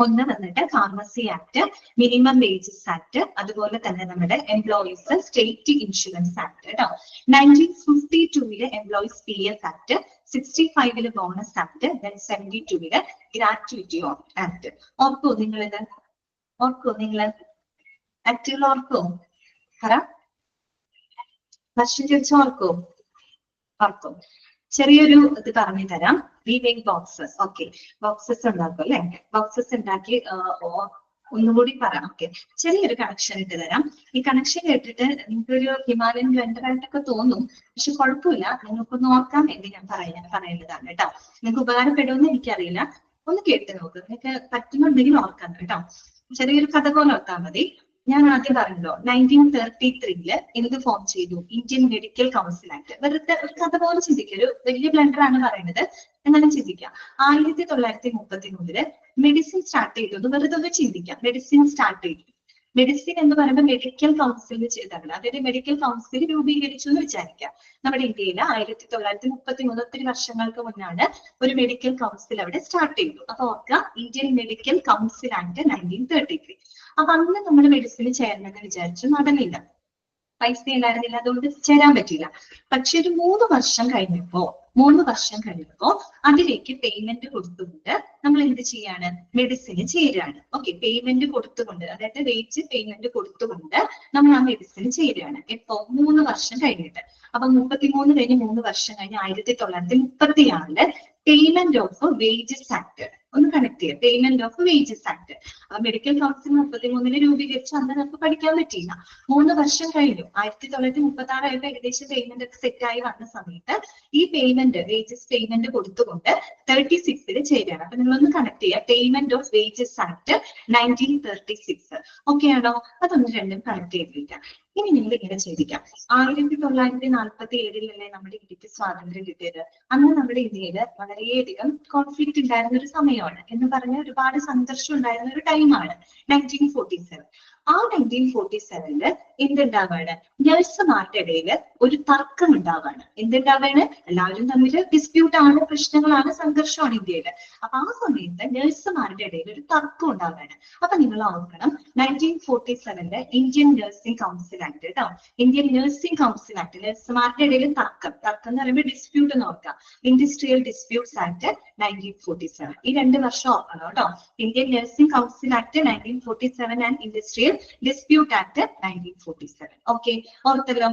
ഒന്ന് വന്നിട്ട് pharmacy act, minimum wages act, അതുപോലെ തന്നെ നമ്മുടെ എംപ്ലോയീസ് സ്റ്റേറ്റ് ഇൻഷുറൻസ് ആക്ട് കേട്ടോ. 1952 employees PF act, 65 bonus act, 72 gratuity act. ഓർക്കോ നിങ്ങളിത്? നിങ്ങള് ആക്ടുകൾ ഓർക്കോ? വർഷം ചോദിച്ചാൽ ഓർക്കോ? ചെറിയൊരു ഇത് പറഞ്ഞു തരാം. We make boxes. Okay, boxes ഉണ്ടാക്കും അല്ലെ. ബോക്സസ് ഉണ്ടാക്കി ഒന്നുകൂടി പറയാം. ഓക്കെ, ചെറിയൊരു കണക്ഷൻ ഇട്ട് തരാം. ഈ കണക്ഷൻ കേട്ടിട്ട് നിങ്ങൾക്കൊരു ഹിമാലയൻ ബ്ലെൻഡർ ആയിട്ടൊക്കെ തോന്നും, പക്ഷെ കുഴപ്പമില്ല. നിങ്ങൾക്കൊന്ന് ഓർക്കാൻ വേണ്ടി ഞാൻ പറയുന്നതാണ് കേട്ടോ. നിങ്ങൾക്ക് ഉപകാരപ്പെടുമെന്ന് എനിക്കറിയില്ല. ഒന്ന് കേട്ട് നോക്ക്, നിങ്ങൾക്ക് പറ്റുന്നുണ്ടെങ്കിൽ ഓർക്കാൻ കേട്ടോ. ചെറിയൊരു കഥ പോലെ ഓർത്താൽ മതി. ഞാൻ ആദ്യം പറഞ്ഞല്ലോ 1933 എന്ത് ഫോം ചെയ്തു? Indian medical council act. വെറുതെ ഒരു കഥ പോലെ ചിന്തിക്കുക. ഒരു വലിയ ബ്ലണ്ടർ ആണ് പറയുന്നത്, എന്നാലും ചിന്തിക്കാം. 1933 മെഡിസിൻ സ്റ്റാർട്ട് ചെയ്തു. വെറുതെ ഒന്ന് ചിന്തിക്കാം. മെഡിസിൻ സ്റ്റാർട്ട് ചെയ്തു. മെഡിസിൻ എന്ന് പറയുമ്പോൾ മെഡിക്കൽ കൗൺസിൽ ചെയ്താണ്. അതായത് മെഡിക്കൽ കൗൺസിൽ രൂപീകരിച്ചു എന്ന് വിചാരിക്കാം. നമ്മുടെ ഇന്ത്യയിൽ 1933 ഒത്തിരി വർഷങ്ങൾക്ക് മുന്നാണ് ഒരു മെഡിക്കൽ കൗൺസിൽ അവിടെ സ്റ്റാർട്ട് ചെയ്തു. അപ്പൊ ഓർക്കുക, ഇന്ത്യൻ മെഡിക്കൽ കൗൺസിൽ ആക്ട് 1933. അപ്പൊ അന്ന് നമ്മൾ മെഡിസിന് ചേരണമെന്ന് വിചാരിച്ചു, നടന്നില്ല. പൈസ ഉണ്ടായിരുന്നില്ല, അതുകൊണ്ട് ചേരാൻ പറ്റില്ല. പക്ഷെ ഒരു 3 വർഷം കഴിഞ്ഞപ്പോ അതിലേക്ക് പേയ്മെന്റ് കൊടുത്തുകൊണ്ട് നമ്മൾ എന്ത് ചെയ്യാണ്, മെഡിസിന് ചേരുകയാണ്. ഓക്കെ, പേയ്മെന്റ് കൊടുത്തുകൊണ്ട്, അതായത് വേജ് പേയ്മെന്റ് കൊടുത്തുകൊണ്ട് നമ്മൾ ആ മെഡിസിന് ചേരുകയാണ്. എപ്പോ? 3 വർഷം കഴിഞ്ഞിട്ട്. അപ്പൊ 33 കഴിഞ്ഞ് 3 വർഷം കഴിഞ്ഞ് 1936 പേയ്മെന്റ് ഓഫ് വേജസ് ആക്ട് ഒന്ന് കണക്ട് ചെയ്യുക. Payment of wages act. Medical council 33 രൂപീകരിച്ച് അന്ന് നമുക്ക് പഠിക്കാൻ പറ്റിയില്ല. 3 വർഷം കഴിഞ്ഞു. 1936 ആയപ്പോൾ ഏകദേശം പേയ്മെന്റ് ഒക്കെ സെറ്റ് ആയി വന്ന സമയത്ത് ഈ പേയ്മെന്റ്, വേജസ് പേയ്മെന്റ് കൊടുത്തുകൊണ്ട് 36 ചേരുകയാണ്. അപ്പൊ നിങ്ങളൊന്ന് കണക്ട് ചെയ്യുക. Payment of wages act 1936. Okay ആണോ? അതൊന്ന് രണ്ടും കണക്ട് ചെയ്തിരിക്കാം. ഇനി നിങ്ങൾ ഇങ്ങനെ ചിന്തിക്കാം, 1947 നമ്മുടെ ഇന്ത്യക്ക് സ്വാതന്ത്ര്യം കിട്ടിയത്. അന്ന് നമ്മുടെ ഇന്ത്യയിൽ വളരെയധികം കോൺഫ്ലിക്റ്റ് ഉണ്ടായിരുന്ന ഒരു സമയമാണ്, എന്ന് പറഞ്ഞ ഒരുപാട് സംഘർഷം ഉണ്ടായിരുന്ന ഒരു ടൈമാണ് 1947. ആ 1947 എന്തുണ്ടാവാണ്, നഴ്സുമാരുടെ ഇടയിൽ ഒരു തർക്കം ഉണ്ടാവാണ്. എന്തുണ്ടാവാണ്? എല്ലാവരും തമ്മിൽ ഡിസ്പ്യൂട്ട് ആണ്, പ്രശ്നങ്ങളാണ്, സംഘർഷമാണ് ഇന്ത്യയിൽ. അപ്പൊ ആ സമയത്ത് നഴ്സുമാരുടെ ഇടയിൽ ഒരു തർക്കം ഉണ്ടാവാണ്. അപ്പൊ നിങ്ങൾ ഓർക്കണം, 1947 ഇന്ത്യൻ നഴ്സിംഗ് കൗൺസിൽ ആക്ട് കേട്ടോ. ഇന്ത്യൻ നഴ്സിംഗ് കൗൺസിൽ ആക്ട്, നഴ്സുമാരുടെ ഇടയിൽ തർക്കം എന്ന് പറയുമ്പോൾ ഡിസ്പ്യൂട്ട് എന്ന് ഓർക്കാം. Industrial disputes act 1947. ഈ 2 വർഷം ഓർക്കണം കേട്ടോ. Indian nursing council act 1947 and industrial dispute act 1947. Okay, ഓർത്തല്ലോ.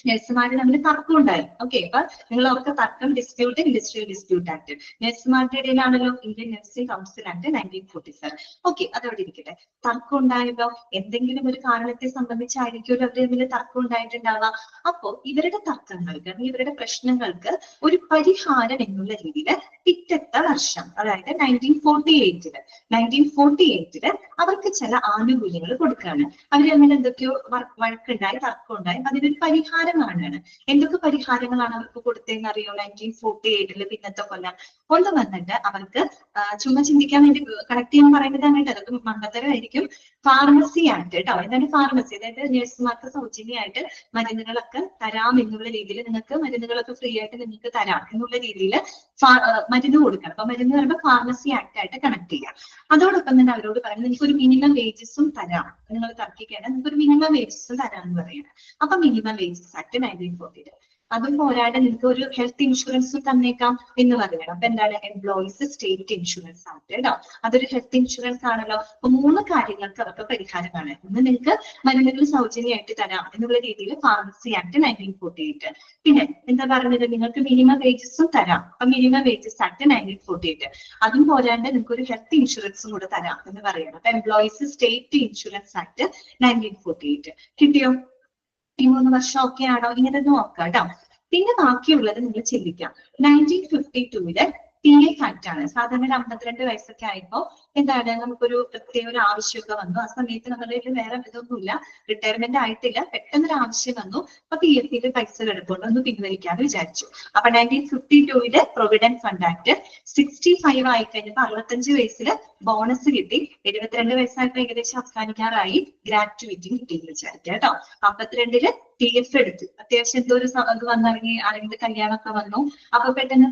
നഴ്സുമാരുടെ തമ്മിൽ തർക്കം ഉണ്ടായി. ഓക്കെ, അപ്പൊ നിങ്ങൾ അവർക്ക് തർക്കം, ഡിസ്പ്യൂട്ട്, ഇൻഡസ്ട്രിയൽ ഡിസ്പ്യൂട്ട് ആക്ട്. നഴ്സുമാരുടെ ഇടയിലാണല്ലോ Indian nursing council act 1947. Okay, അതവിടെ ഇരിക്കട്ടെ. തർക്കം ഉണ്ടായല്ലോ, എന്തെങ്കിലും ഒരു കാരണത്തെ സംബന്ധിച്ചായിരിക്കും അവർ തമ്മിൽ തർക്കം ഉണ്ടായിട്ടുണ്ടാവുക. അപ്പോ ഇവരുടെ തർക്കങ്ങൾക്ക്, ഇവരുടെ പ്രശ്നങ്ങൾക്ക് ഒരു പരിഹാരം എന്നുള്ള രീതിയിൽ പിറ്റത്തെ വർഷം, അതായത് 1948 അവർക്ക് ചില ആനുകൂല്യങ്ങൾ കൊടുക്കുകയാണ്. അവർ തമ്മിൽ എന്തൊക്കെയോ വഴക്കുണ്ടായി, തർക്കം ഉണ്ടായി. അതിനൊരു പരിഹാരം കാണുകയാണ്. എന്തൊക്കെ പരിഹാരങ്ങളാണ് അവർക്ക് കൊടുത്തതെന്ന് അറിയോ? 1948 പിന്നത്തെ കൊല്ലം ഒന്ന് വന്നിട്ട് അവർക്ക് ചുമ്മാ ചിന്തിക്കാൻ വേണ്ടി കണക്ട് ചെയ്യാൻ പറയുന്നതാണ് കേട്ടോ. അതൊക്കെ മണ്ടത്തരമായിരിക്കും. ഫാർമസി ആക്ട് കേട്ടോ. എന്താണ് ഫാർമസി? അതായത് നഴ്സുമാർക്ക് സൗജന്യമായിട്ട് മരുന്നുകളൊക്കെ തരാം എന്നുള്ള രീതിയിൽ, നിങ്ങൾക്ക് മരുന്നുകളൊക്കെ ഫ്രീ ആയിട്ട് നിങ്ങൾക്ക് തരാം എന്നുള്ള രീതിയിൽ മരുന്ന് കൊടുക്കണം. അപ്പൊ മരുന്ന് പറയുമ്പോൾ ഫാർമസി ആക്ട് ആയിട്ട് കണക്ട് ചെയ്യാം. അതോടൊപ്പം തന്നെ അവരോട് പറയുന്നത് നിങ്ങൾക്ക് ഒരു മിനിമം വേജസും തരാം. നിങ്ങൾ തർക്കിക്കേണ്ട, നിങ്ങൾക്ക് ഒരു മിനിമം വേജസും തരാം എന്ന് പറയുന്നത്. അപ്പൊ മിനിമം വേജസ് ആക്ട് 1940. അതും പോരാതെ നിങ്ങൾക്ക് ഒരു ഹെൽത്ത് ഇൻഷുറൻസും തന്നേക്കാം എന്ന് പറയുന്നത്. അപ്പൊ എന്താണ്? എംപ്ലോയീസ് സ്റ്റേറ്റ് ഇൻഷുറൻസ് ആക്ട് കേട്ടോ. അതൊരു ഹെൽത്ത് ഇൻഷുറൻസ് ആണല്ലോ. അപ്പൊ 3 കാര്യങ്ങൾക്ക് അവർക്ക് പരിഹാരമാണ്. ഒന്ന്, നിങ്ങൾക്ക് മരുന്നുകൾ സൗജന്യമായിട്ട് തരാം എന്നുള്ള രീതിയിൽ ഫാർമസി ആക്ട് 1948. പിന്നെ എന്താ പറഞ്ഞത്? നിങ്ങൾക്ക് മിനിമം വേജസും തരാം. അപ്പൊ മിനിമം വേജസ് ആക്ട് 1948. അതും പോരാണ്ട് നിങ്ങൾക്ക് ഒരു ഹെൽത്ത് ഇൻഷുറൻസും കൂടെ തരാം എന്ന് പറയണം. അപ്പൊ എംപ്ലോയീസ് സ്റ്റേറ്റ് ഇൻഷുറൻസ് ആക്ട് 1948. കിട്ടിയോ? ഈ 3 വർഷം ഒക്കെ ആണോ? ഇങ്ങനെ നോക്കാം കേട്ടോ. പിന്നെ ബാക്കിയുള്ളത് നിങ്ങൾ ചിന്തിക്കാം. 1952 PF ആക്ട് ആണ്. സാധാരണ 52 വയസ്സൊക്കെ ആയപ്പോ എന്താണ്, നമുക്കൊരു പ്രത്യേക ഒരു ആവശ്യമൊക്കെ വന്നു. ആ സമയത്ത് നമ്മുടെ വേറെ ഇതൊന്നുമില്ല, റിട്ടയർമെന്റ് ആയിട്ടില്ല, പെട്ടെന്നൊരു ആവശ്യം വന്നു. അപ്പൊ PF പൈസ കിടപ്പുണ്ട്, ഒന്ന് പിൻവലിക്കാന്ന് വിചാരിച്ചു. അപ്പൊ 1952 പ്രൊവിഡന്റ് ഫണ്ട് ആക്ട് 65 ആയി കഴിഞ്ഞപ്പോ 65 വയസ്സിൽ ബോണസ് കിട്ടി. 72 വയസ്സായപ്പോ ഏകദേശം അവസാനിക്കാറായി, ഗ്രാറ്റുവിറ്റി കിട്ടി എന്ന് വിചാരിക്കുക കേട്ടോ. 52 PF എടുത്തു. അത്യാവശ്യം എന്തോ ഒരു ഇത് വന്നിറങ്ങി, ആരെങ്കിലും കല്യാണമൊക്കെ വന്നു. അപ്പൊ പെട്ടെന്ന്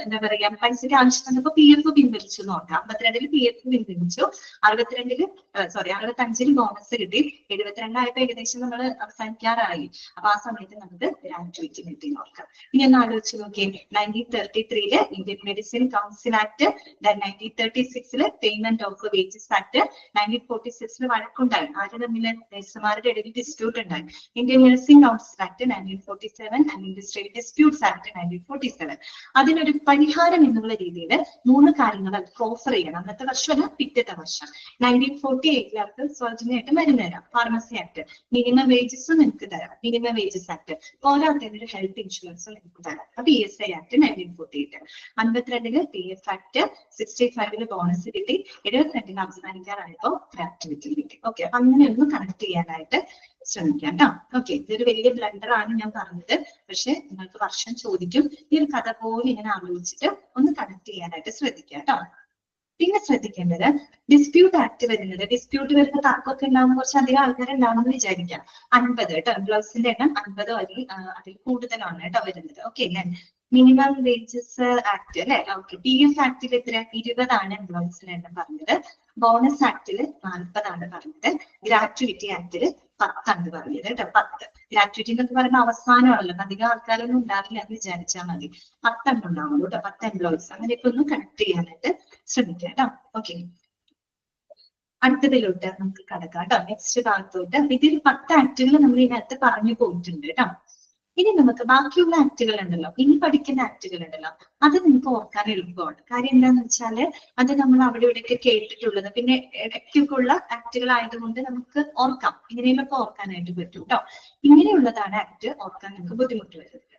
എന്താ പറയാ, പൈസയ്ക്ക് ആവശ്യം വന്നപ്പോ PF പിൻവലിച്ചു നോക്കാം. 52 PF പിൻവലിച്ചു. 65 ബോണസ് കിട്ടി. 72 ആയപ്പോ ഏകദേശം നമ്മൾ അവസാനിക്കാറായി. അപ്പൊ ആ സമയത്ത് നമുക്ക് ഗ്രാറ്റുവിറ്റി കിട്ടി നോക്കാം. ഇനി ഒന്ന് ആലോചിച്ച് നോക്കിയേ. 1933 Indian medicine council act, 1936 payment of wages act, 1946 വഴക്കുണ്ടായി. ആര് തമ്മിൽ? നഴ്സുമാരുടെ ഇടയിൽ ഡിസ്പ്യൂട്ട് ഉണ്ടായി. Indian nursing council act 1947 and industrial disputes act 1947. അതിനൊരു പരിഹാരം എന്നുള്ള രീതിയിൽ 3 കാര്യങ്ങൾ ഓഫർ ചെയ്യണം. അന്നത്തെ വർഷമല്ല, പിറ്റത്തെ വർഷം 1948 അവർക്ക് സൗജന്യമായിട്ട് മരുന്ന് തരാം. ഫാർമസി ആക്ട്, മിനിമം വേജസും നിങ്ങൾക്ക് തരാം. മിനിമം വേജസ് ആക്ട് പോരാത്തതിന് ഒരു ഹെൽത്ത് ഇൻഷുറൻസും നിങ്ങൾക്ക് തരാം. അപ്പൊ PSI act 1948. 52 PF act, 65 bonus കിട്ടി. 72 അവസാനിക്കാറായപ്പോ ഗ്രാറ്റുവിറ്റി കിട്ടി. ഓക്കെ, അപ്പൊ അങ്ങനെ ഒന്ന് കണക്ട് ചെയ്യാനായിട്ട് ശ്രമിക്കാം കേട്ടോ. ഓക്കെ, ഇതൊരു വലിയ ബ്ലണ്ടർ ആണ് ഞാൻ പറഞ്ഞത്, പക്ഷെ നിങ്ങൾക്ക് വർഷം ചോദിക്കും. ഈ ഒരു കഥ പോലെ ഇങ്ങനെ ആലോചിച്ചിട്ട് ഒന്ന് കണക്ട് ചെയ്യാനായിട്ട് ശ്രദ്ധിക്കാം കേട്ടോ. പിന്നെ ശ്രദ്ധിക്കേണ്ടത് ഡിസ്പ്യൂട്ട് ആക്ട് വരുന്നത്. ഡിസ്പ്യൂട്ട് വരുന്ന തർക്കമൊക്കെ ഉണ്ടാകുന്ന കുറച്ചധികം ആൾക്കാരുണ്ടാവുമെന്ന് വിചാരിക്കാം. 50 കേട്ടോ. എംപ്ലോയീസിന്റെ എണ്ണം 50 അതിൽ കൂടുതലാണ് കേട്ടോ വരുന്നത്. ഓക്കെ അല്ലേ? മിനിമം വേജസ് ആക്ട് അല്ലെ? ഓക്കെ. PF ആക്ടിൽ എത്ര? 20 എംപ്ലോയീസിന് എണ്ണം പറഞ്ഞത്. ബോണസ് ആക്ടിൽ 40 പറഞ്ഞത്. ഗ്രാറ്റുവിറ്റി ആക്ടിൽ 10 പറഞ്ഞത് കേട്ടോ. 10. ഗ്രാറ്റുവിറ്റി എന്നൊക്കെ പറയുമ്പോൾ അവസാനമാണല്ലോ, അധികം ആൾക്കാരൊന്നും ഉണ്ടാവില്ല എന്ന് വിചാരിച്ചാൽ മതി. 10 ഉണ്ടാവുള്ളൂ കേട്ടോ. 10 എംപ്ലോയീസ്. അങ്ങനെയൊക്കെ ഒന്ന് കണക്ട് ചെയ്യാനായിട്ട് ശ്രമിക്കുക കേട്ടോ. ഓക്കെ, അടുത്തതിലോട്ട് നമുക്ക് കടക്കാം കേട്ടോ. നെക്സ്റ്റ് ഭാഗത്തോട്ട്. ഇതിൽ 10 ആക്ടുകൾ നമ്മൾ ഇതിനകത്ത് പറഞ്ഞു പോയിട്ടുണ്ട് കേട്ടോ. ഇനി നമുക്ക് ബാക്കിയുള്ള ആക്ടുകൾ ഉണ്ടല്ലോ, ഇനി പഠിക്കുന്ന ആക്ടുകൾ ഉണ്ടല്ലോ, അത് നിങ്ങൾക്ക് ഓർക്കാൻ എളുപ്പമാണ്. കാര്യം എന്താന്ന് വെച്ചാല് അത് നമ്മൾ അവിടെ ഇവിടെയൊക്കെ കേട്ടിട്ടുള്ളത്, പിന്നെ ഇടയ്ക്കൊക്കെ ഉള്ള ആക്ടുകൾ ആയതുകൊണ്ട് നമുക്ക് ഓർക്കാം, ഇങ്ങനെയൊക്കെ ഓർക്കാനായിട്ട് പറ്റും കേട്ടോ. ഇങ്ങനെയുള്ളതാണ് ആക്ട്, ഓർക്കാൻ നിങ്ങൾക്ക് ബുദ്ധിമുട്ട് വരുന്നത്.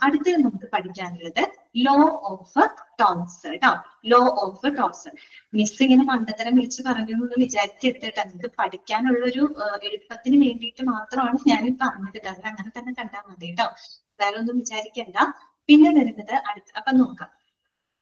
അടുത്തത് നമുക്ക് പഠിക്കാനുള്ളത് ലോ ഓഫ് ടോൺസ് കേട്ടോ. Law of tones. മിസ് ഇങ്ങനെ മണ്ടത്തരം വിളിച്ച് പറഞ്ഞു എന്ന് വിചാരിക്കരുത് കേട്ടോ. നിങ്ങൾക്ക് പഠിക്കാനുള്ളൊരു എളുപ്പത്തിന് വേണ്ടിയിട്ട് മാത്രമാണ് ഞാൻ ഈ പറഞ്ഞത്. അത് അങ്ങനെ തന്നെ കണ്ടാൽ മതി കേട്ടോ, വേറെ ഒന്നും വിചാരിക്കണ്ട. പിന്നെ വരുന്നത് അപ്പൊ നോക്കാം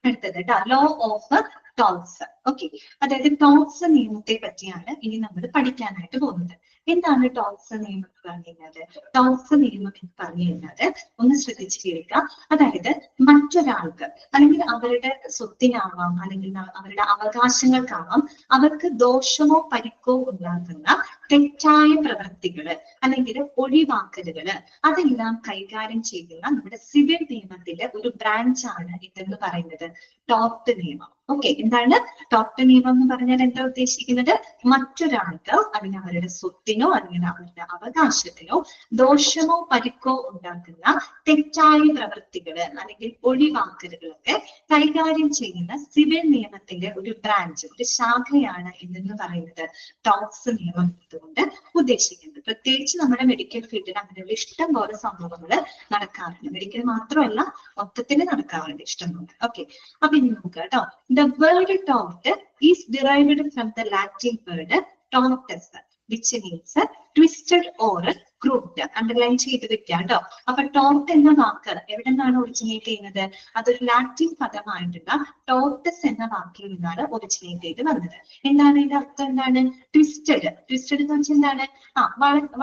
അടുത്തത് കേട്ടോ, ലോ ഓഫ് ടോൺസ്. ഓക്കെ, അതായത് ടോൺസ് നിയമത്തെ പറ്റിയാണ് ഇനി നമ്മൾ പഠിക്കാനായിട്ട് പോകുന്നത്. എന്താണ് ടോൺസ് നിയമം എന്ന് പറഞ്ഞു കഴിഞ്ഞാല്? ടോൺസ് നിയമം എന്ന് പറഞ്ഞു കഴിഞ്ഞാല് ഒന്ന് ശ്രദ്ധിച്ച് കേൾക്കുക. അതായത് മറ്റൊരാൾക്ക് അല്ലെങ്കിൽ അവരുടെ സ്വത്തിനാവാം അല്ലെങ്കിൽ അവരുടെ അവകാശങ്ങൾക്കാവാം അവർക്ക് ദോഷമോ പരിക്കോ ഉണ്ടാകുന്ന തെറ്റായ പ്രവൃത്തികള് അല്ലെങ്കിൽ ഒഴിവാക്കലുകള് അതെല്ലാം കൈകാര്യം ചെയ്യുന്ന നമ്മുടെ സിവിൽ നിയമത്തിലെ ഒരു ബ്രാഞ്ചാണ് ഇതെന്ന് പറയുന്നത് ടോർട്ട് നിയമം. ഓക്കെ, എന്താണ് ടോർട്ട് നിയമം എന്ന് പറഞ്ഞാൽ എന്താ ഉദ്ദേശിക്കുന്നത്? മറ്റൊരാൾക്ക് അല്ലെങ്കിൽ അവരുടെ സ്വത്തിനോ അല്ലെങ്കിൽ അവരുടെ അവകാശത്തിനോ ദോഷമോ പരിക്കോ ഉണ്ടാക്കുന്ന തെറ്റായ പ്രവൃത്തികള് അല്ലെങ്കിൽ ഒഴിവാക്കലുകളൊക്കെ കൈകാര്യം ചെയ്യുന്ന സിവിൽ നിയമത്തിന്റെ ഒരു ബ്രാഞ്ച്, ഒരു ശാഖയാണ് ഇതെന്ന് പറയുന്നത് ടോർട്ട്സ് നിയമം കൊണ്ട് ഉദ്ദേശിക്കുന്നത്. പ്രത്യേകിച്ച് നമ്മുടെ മെഡിക്കൽ ഫീൽഡിൽ അങ്ങനെയുള്ള ഇഷ്ടം പോലെ സംഭവങ്ങൾ നടക്കാറുണ്ട്. മെഡിക്കൽ മാത്രമല്ല, മൊത്തത്തിൽ നടക്കാറുണ്ട് ഇഷ്ടം പോലെ. ഓക്കെ, അപ്പൊ ഇനി നോക്കുക കേട്ടോ. The word tort is derived from the Latin word tortus, which means twisted or crooked. Underline ചെയ്ത് വെക്കുക കേട്ടോ. അപ്പൊ ടോർട്ട് എന്ന വാക്ക് എവിടെ നിന്നാണ് ഒറിജിനേറ്റ് ചെയ്യുന്നത്? അതൊരു ലാറ്റിൻ പദമായിട്ടുള്ള ടോർട്ടസ് എന്ന വാക്കിൽ നിന്നാണ് ഒറിജിനേറ്റ് ചെയ്ത് വന്നത്. എന്താണ് ഇതിന്റെ അർത്ഥം? എന്താണ്? ട്വിസ്റ്റഡ്. ട്വിസ്റ്റഡ് എന്ന് വെച്ചാൽ എന്താണ്?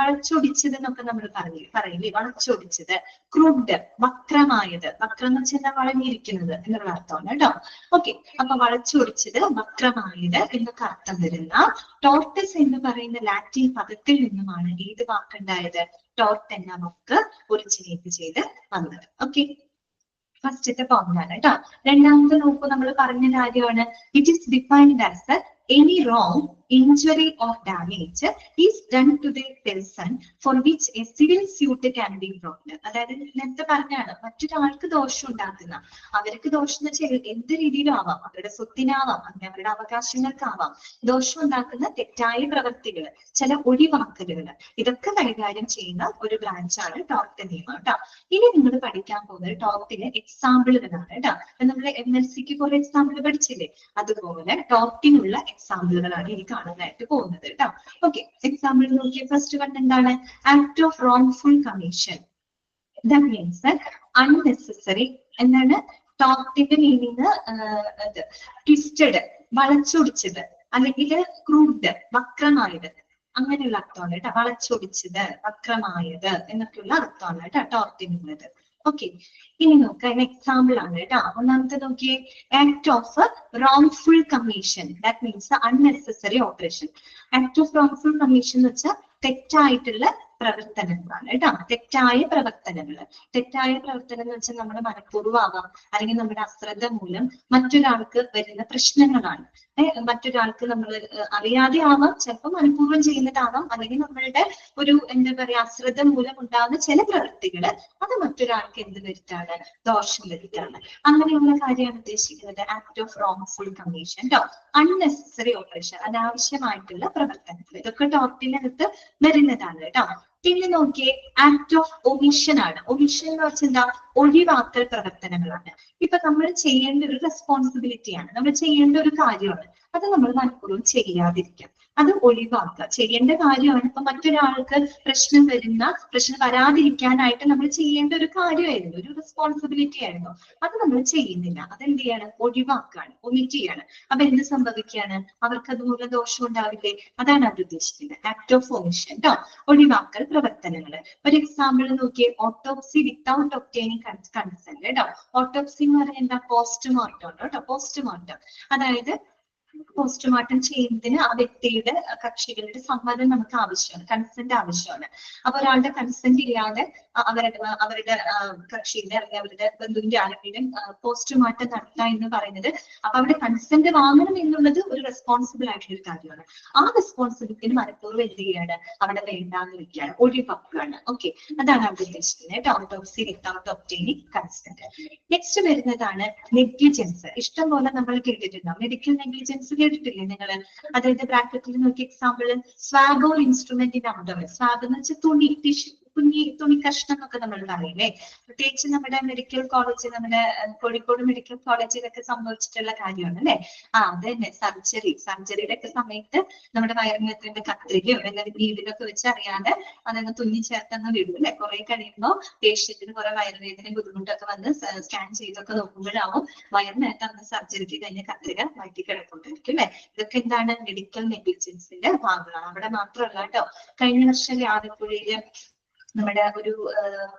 വളച്ചൊടിച്ചത് എന്നൊക്കെ നമ്മൾ പറയില്ലേ, വളച്ചൊടിച്ചത്. ക്രൂഡ്, വക്രമായത്. വക്രം എന്ന് വെച്ചാൽ വളഞ്ഞിരിക്കുന്നത് എന്നുള്ള അർത്ഥമാണ് കേട്ടോ. ഓക്കെ, അപ്പൊ വളച്ചൊടിച്ചത്, വക്രമായത് എന്നൊക്കെ അർത്ഥം വരുന്ന ടോർട്ടസ് എന്ന് പറയുന്ന ലാറ്റിൻ പദത്തിൽ നിന്നുമാണ് ഏത് വാക്കുണ്ടായത്? ടോർട്ട് എന്ന വാക്ക് ഒറിജിനേറ്റ് ചെയ്ത് വന്നത്. ഓക്കെ, ഫസ്റ്റത്തെ ഫോർമുലാണ് കേട്ടോ. രണ്ടാമത്തെ നോക്കൂ, നമ്മൾ പറഞ്ഞ കാര്യമാണ് it is defined as any wrong, injury or damage is done to the person for which a civil suit can be brought. അതായത് നേരത്തെ പറഞ്ഞാണ് മറ്റൊരാൾക്ക് ദോഷം ഉണ്ടാക്കുന്ന, അവർക്ക് ദോഷം എന്ന് വെച്ചാൽ എന്ത് രീതിയിലും ആവാം, അവരുടെ സ്വത്തിനാവാം അങ്ങനെ അവരുടെ അവകാശങ്ങൾക്കാവാം ദോഷം ഉണ്ടാക്കുന്ന തെറ്റായ പ്രവൃത്തികൾ, ചില ഒഴിവാക്കലുകൾ, ഇതൊക്കെ കൈകാര്യം ചെയ്യുന്ന ഒരു ബ്രാഞ്ചാണ് ടോർട്ട് നിയമം കേട്ടോ. ഇനി നിങ്ങൾ പഠിക്കാൻ പോകുന്നത് ടോർട്ടിന് എക്സാമ്പിളുകളാണ് കേട്ടോ. നമ്മൾ MLCക്ക് കുറെ എക്സാമ്പിൾ പഠിച്ചില്ലേ, അതുപോലെ ടോർട്ടിനുള്ള എക്സാമ്പിളുകളാണ് ഇനി കാണാനായിട്ട് പോകുന്നത് കേട്ടോ. ഓക്കെ, എക്സാമ്പിൾ നോക്കിയ ഫസ്റ്റ് വൺ എന്താണ്? Act of wrongful commission. That means unnecessary. എന്താണ് ടോർട്ടിന്റെ മീനിങ്? ട്വിസ്റ്റഡ്, വളച്ചൊടിച്ചത്, അല്ലെങ്കിൽ ക്രൂഡ്, വക്രമായത്, അങ്ങനെയുള്ള അർത്ഥമാണ് കേട്ടോ. വളച്ചൊടിച്ചത്, വക്രമായത് എന്നൊക്കെയുള്ള അർത്ഥമാണ് കേട്ടോ ടോർട്ടിനുള്ളത്. ഓക്കെ, ഇനി നോക്കാം എക്സാമ്പിൾ ആണ് കേട്ടോ. ഒന്നാമത്തെ നോക്കിയേ, act of wrongful commission. That means unnecessary operation. Act of wrongful commission എന്ന് വെച്ചാൽ തെറ്റായിട്ടുള്ള പ്രവർത്തനങ്ങളാണ് കേട്ടോ. തെറ്റായ പ്രവർത്തനങ്ങൾ. തെറ്റായ പ്രവർത്തനം എന്ന് വെച്ചാൽ നമ്മുടെ മനഃപൂർവ്വമാവാം അല്ലെങ്കിൽ നമ്മുടെ അശ്രദ്ധ മൂലം മറ്റൊരാൾക്ക് വരുന്ന പ്രശ്നങ്ങളാണ്. മറ്റൊരാൾക്ക് നമ്മൾ അറിയാതെ ആവാം, ചിലപ്പോൾ മനഃപൂർവ്വം ചെയ്യുന്നതാവാം, അല്ലെങ്കിൽ നമ്മളുടെ ഒരു എന്താ പറയാ അശ്രദ്ധ മൂലം ഉണ്ടാകുന്ന ചില പ്രവൃത്തികള് അത് മറ്റൊരാൾക്ക് എന്ത് വരുത്താണ്? ദോഷം വരുത്താണ്. അങ്ങനെയുള്ള കാര്യമാണ് ഉദ്ദേശിക്കുന്നത് ആക്ട് ഓഫ് റോങ്ഫുൾ കമ്മീഷൻ കേട്ടോ. അൺനെസസറി ഓപ്പറേഷൻ, അനാവശ്യമായിട്ടുള്ള പ്രവർത്തനങ്ങൾ, ഇതൊക്കെ ടോർട്ടിനകത്ത് വരുന്നതാണ് കേട്ടോ. പിന്നെ നോക്കിയേ, ആക്ട് ഓഫ് ഒമിഷൻ ആണ്. ഒമിഷൻ എന്ന് വെച്ചാൽ എന്താ? ഒഴിവാക്കൽ പ്രവർത്തനങ്ങളാണ്. ഇപ്പൊ നമ്മൾ ചെയ്യേണ്ട ഒരു റെസ്പോൺസിബിലിറ്റിയാണ്, നമ്മൾ ചെയ്യേണ്ട ഒരു കാര്യമാണ്, അത് നമ്മൾ മനഃപൂർവ്വം ചെയ്യാതിരിക്കാം. അത് ഒഴിവാക്കുക. ചെയ്യേണ്ട കാര്യമാണ്. ഇപ്പൊ മറ്റൊരാൾക്ക് പ്രശ്നം വരാതിരിക്കാനായിട്ട് നമ്മൾ ചെയ്യേണ്ട ഒരു കാര്യമായിരുന്നു, ഒരു റെസ്പോൺസിബിലിറ്റി ആയിരുന്നു. അത് നമ്മൾ ചെയ്യുന്നില്ല. അതെന്ത് ചെയ്യാണ്? ഒഴിവാക്കുകയാണ്, ഒമിറ്റ് ചെയ്യാണ്. അപ്പൊ എന്ത് സംഭവിക്കുകയാണ്? അവർക്ക് അതുമൂലം ദോഷം ഉണ്ടാവില്ലേ? അതാണ് അവർ ഉദ്ദേശിക്കുന്നത്. ആക്ട് ഓഫ് ഒമിഷൻ കേട്ടോ, ഒഴിവാക്കൽ പ്രവർത്തനങ്ങൾ. ഒരു എക്സാമ്പിൾ നോക്കിയേ, ഓട്ടോപ്സി വിത്തൗട്ട് ഒബ്റ്റൈനിങ് കൺസെന്റ് കേട്ടോ. ഓട്ടോപ്സി എന്ന് പറഞ്ഞാൽ എന്താ? പോസ്റ്റ്മോർട്ടം കേട്ടോ, പോസ്റ്റ്മോർട്ടം. അതായത് പോസ്റ്റ്മോർട്ടം ചെയ്യുന്നതിന് ആ വ്യക്തിയുടെ കക്ഷികളുടെ സമ്മതം നമുക്ക് ആവശ്യമാണ്, കൺസെന്റ് ആവശ്യമാണ്. അപ്പൊ ഒരാളുടെ കൺസെന്റ് ഇല്ലാതെ അവരുടെ കക്ഷിയുടെ അല്ലെങ്കിൽ അവരുടെ ബന്ധുവിന്റെ ആരെങ്കിലും പോസ്റ്റ്മോർട്ടം നടത്തുക എന്ന് പറയുന്നത്, അപ്പൊ അവിടെ കൺസെന്റ് വാങ്ങണം എന്നുള്ളത് ഒരു റെസ്പോൺസിബിൾ ആയിട്ടുള്ള ഒരു കാര്യമാണ്. ആ റെസ്പോൺസിബിലിറ്റി മനഃപൂർവ്വം എന്ത് ചെയ്യാണ്? അവിടെ വേണ്ടാന്ന് വെക്കുകയാണ്, ഒഴിവാക്കുകയാണ്. ഓക്കെ, അതാണ് അവിടെ ഉദ്ദേശിക്കുന്നത്. Autopsy without obtaining consent. Next വരുന്നതാണ് നെഗ്ലിജൻസ്. ഇഷ്ടം പോലെ നമ്മൾ കേട്ടിട്ടുണ്ടാവും. മെഡിക്കൽ നെഗ്ലിജൻസ് കേട്ടിട്ടില്ലേ നിങ്ങൾ? അതായത് ബ്രാക്കറ്റിൽ നോക്കിയ example, swab or instrument in abdomen. Swab എന്ന് വെച്ചാൽ തുണി കഷ്ണം എന്നൊക്കെ നമ്മൾ പറയില്ലേ? പ്രത്യേകിച്ച് നമ്മുടെ മെഡിക്കൽ കോളേജ്, നമ്മുടെ കോഴിക്കോട് മെഡിക്കൽ കോളേജിലൊക്കെ സംഭവിച്ചിട്ടുള്ള കാര്യമാണ് അല്ലെ? അത് തന്നെ സർജറിയുടെ ഒക്കെ സമയത്ത് നമ്മുടെ വയറിനകത്തിന്റെ കത്രികയോ അല്ലെങ്കിൽ നീഡിലൊക്കെ വെച്ച് അറിയാതെ അതങ്ങ് തുന്നി ചേർത്തെന്ന് വിടും അല്ലെ? കുറെ കഴിയുമ്പോൾ പേഷ്യന്റിന് കുറെ വയറുവേദനയും ബുദ്ധിമുട്ടൊക്കെ വന്ന് സ്കാൻ ചെയ്തൊക്കെ നോക്കുമ്പോഴാവും വയറിനകത്ത് അന്ന് സർജറിക്ക് കഴിഞ്ഞ കത്രിക വയറ്റി കിടക്കൊണ്ടിരിക്കും അല്ലെ? ഇതൊക്കെ എന്താണ്? മെഡിക്കൽ നെഗ്ലിജൻസിന്റെ ഭാഗമാണ്. അവിടെ മാത്രമല്ല കേട്ടോ. കഴിഞ്ഞ വർഷം ആലപ്പുഴയില് നമ്മുടെ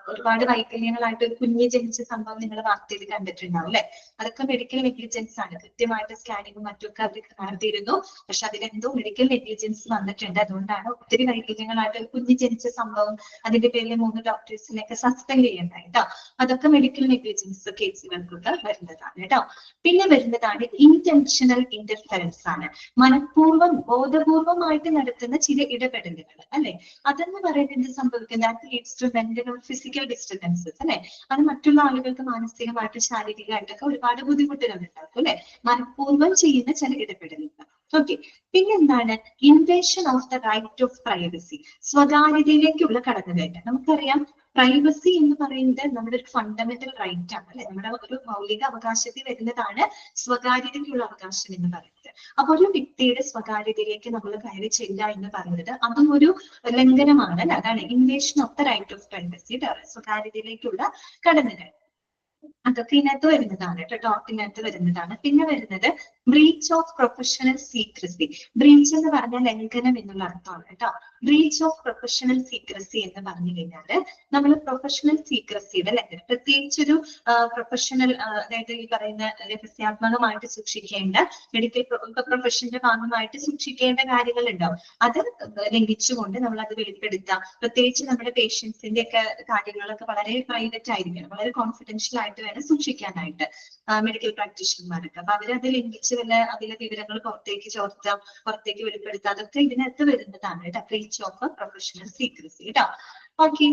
ഒരുപാട് വൈകല്യങ്ങളായിട്ട് ഒരു കുഞ്ഞ് ജനിച്ച സംഭവം നിങ്ങൾ വാർത്തയിൽ കണ്ടിട്ടുണ്ടാവും അല്ലെ? അതൊക്കെ മെഡിക്കൽ നെഗ്ലിജൻസ് ആണ്. കൃത്യമായിട്ട് സ്കാനിങ്ങും മറ്റൊക്കെ അവർ നടത്തിയിരുന്നു. പക്ഷെ അതിലെന്തോ മെഡിക്കൽ നെഗ്ലിജൻസ് വന്നിട്ടുണ്ട്. അതുകൊണ്ടാണ് ഒത്തിരി വൈകല്യങ്ങളായിട്ട് ഒരു കുഞ്ഞ് ജനിച്ച സംഭവം, അതിന്റെ പേരിൽ 3 ഡോക്ടേഴ്സിനെയൊക്കെ സസ്പെൻഡ് ചെയ്യണ്ടായി കേട്ടോ. അതൊക്കെ മെഡിക്കൽ നെഗ്ലിജൻസ് കേസുകൾക്കൊക്കെ വരുന്നതാണ് കേട്ടോ. പിന്നെ വരുന്നതാണ് ഇന്റൻഷണൽ ഇന്റർഫെറൻസ് ആണ്. മനഃപൂർവ്വം ബോധപൂർവമായിട്ട് നടത്തുന്ന ചില ഇടപെടലുകൾ അല്ലെ? അതെന്ന് പറയുന്നത് എന്ത് സംഭവിക്കുന്നത്? leads to mental or physical disturbances അല്ലെ? അത് മറ്റുള്ള ആളുകൾക്ക് മാനസികമായിട്ട് ശാരീരികമായിട്ടൊക്കെ ഒരുപാട് ബുദ്ധിമുട്ടുകൾ ഉണ്ടാക്കും അല്ലെ? മനഃപൂർവ്വം ചെയ്യുന്ന ചില ഇടപെടലുകൾ. ഓക്കെ, പിന്നെന്താണ്? Invasion of the right of privacy. സ്വകാര്യതയിലേക്കുള്ള കടന്നുകയറ്റം. നമുക്കറിയാം, പ്രൈവസി എന്ന് പറയുന്നത് നമ്മുടെ ഒരു ഫണ്ടമെന്റൽ റൈറ്റ് ആണ് അല്ലെ? നമ്മുടെ ഒരു മൗലിക അവകാശത്തിൽ വരുന്നതാണ് സ്വകാര്യതയ്ക്കുള്ള അവകാശം എന്ന് പറയുന്നത്. അപ്പൊ ഒരു വ്യക്തിയുടെ സ്വകാര്യതയിലേക്ക് നമ്മൾ കയറി ചെല്ലുക എന്ന് പറയുന്നത് അതും ഒരു ലംഘനമാണ് അല്ലെ? അതാണ് invasion of the right of privacy, സ്വകാര്യതയിലേക്കുള്ള കടന്നുകയറ്റം. അതൊക്കെ ഇതിനകത്ത് വരുന്നതാണ് കേട്ടോ, ടോപ്പിനകത്ത് വരുന്നതാണ്. പിന്നെ വരുന്നത് breach of professional secrecy. Breach എന്ന് പറഞ്ഞാൽ ലംഘനം എന്നുള്ള അർത്ഥമാണ് കേട്ടോ. ബ്രീച്ച് ഓഫ് പ്രൊഫഷണൽ സീക്രസി എന്ന് പറഞ്ഞു കഴിഞ്ഞാല് നമ്മൾ പ്രൊഫഷണൽ സീക്രസിയുടെ ലംഘനം, പ്രത്യേകിച്ചൊരു പ്രൊഫഷണൽ, അതായത് ഈ പറയുന്ന രഹസ്യാത്മകമായിട്ട് സൂക്ഷിക്കേണ്ട മെഡിക്കൽ പ്രൊഫഷന്റെ ഭാഗമായിട്ട് സൂക്ഷിക്കേണ്ട കാര്യങ്ങൾ ഉണ്ടാവും. അത് ലംഘിച്ചുകൊണ്ട് നമ്മൾ അത് വെളിപ്പെടുത്താം. പ്രത്യേകിച്ച് നമ്മുടെ പേഷ്യൻസിന്റെ ഒക്കെ കാര്യങ്ങളൊക്കെ വളരെ പ്രൈവറ്റ് ആയിരിക്കണം, വളരെ കോൺഫിഡൻഷ്യൽ ആയിട്ട് വേണം സൂക്ഷിക്കാനായിട്ട് മെഡിക്കൽ പ്രാക്ടീഷണർമാർക്ക്. അപ്പൊ അവരത് ലംഘിച്ച് വല്ല അതിലെ വിവരങ്ങൾ പുറത്തേക്ക് ചോർത്താം, പുറത്തേക്ക് വെളിപ്പെടുത്താം. അതൊക്കെ ഇതിനകത്ത് വരുന്നതാണ് കേട്ടോ, ബ്രീച്ച് ഓഫ് പ്രൊഫഷണൽ സീക്രസി കേട്ടോ. ഓക്കെ,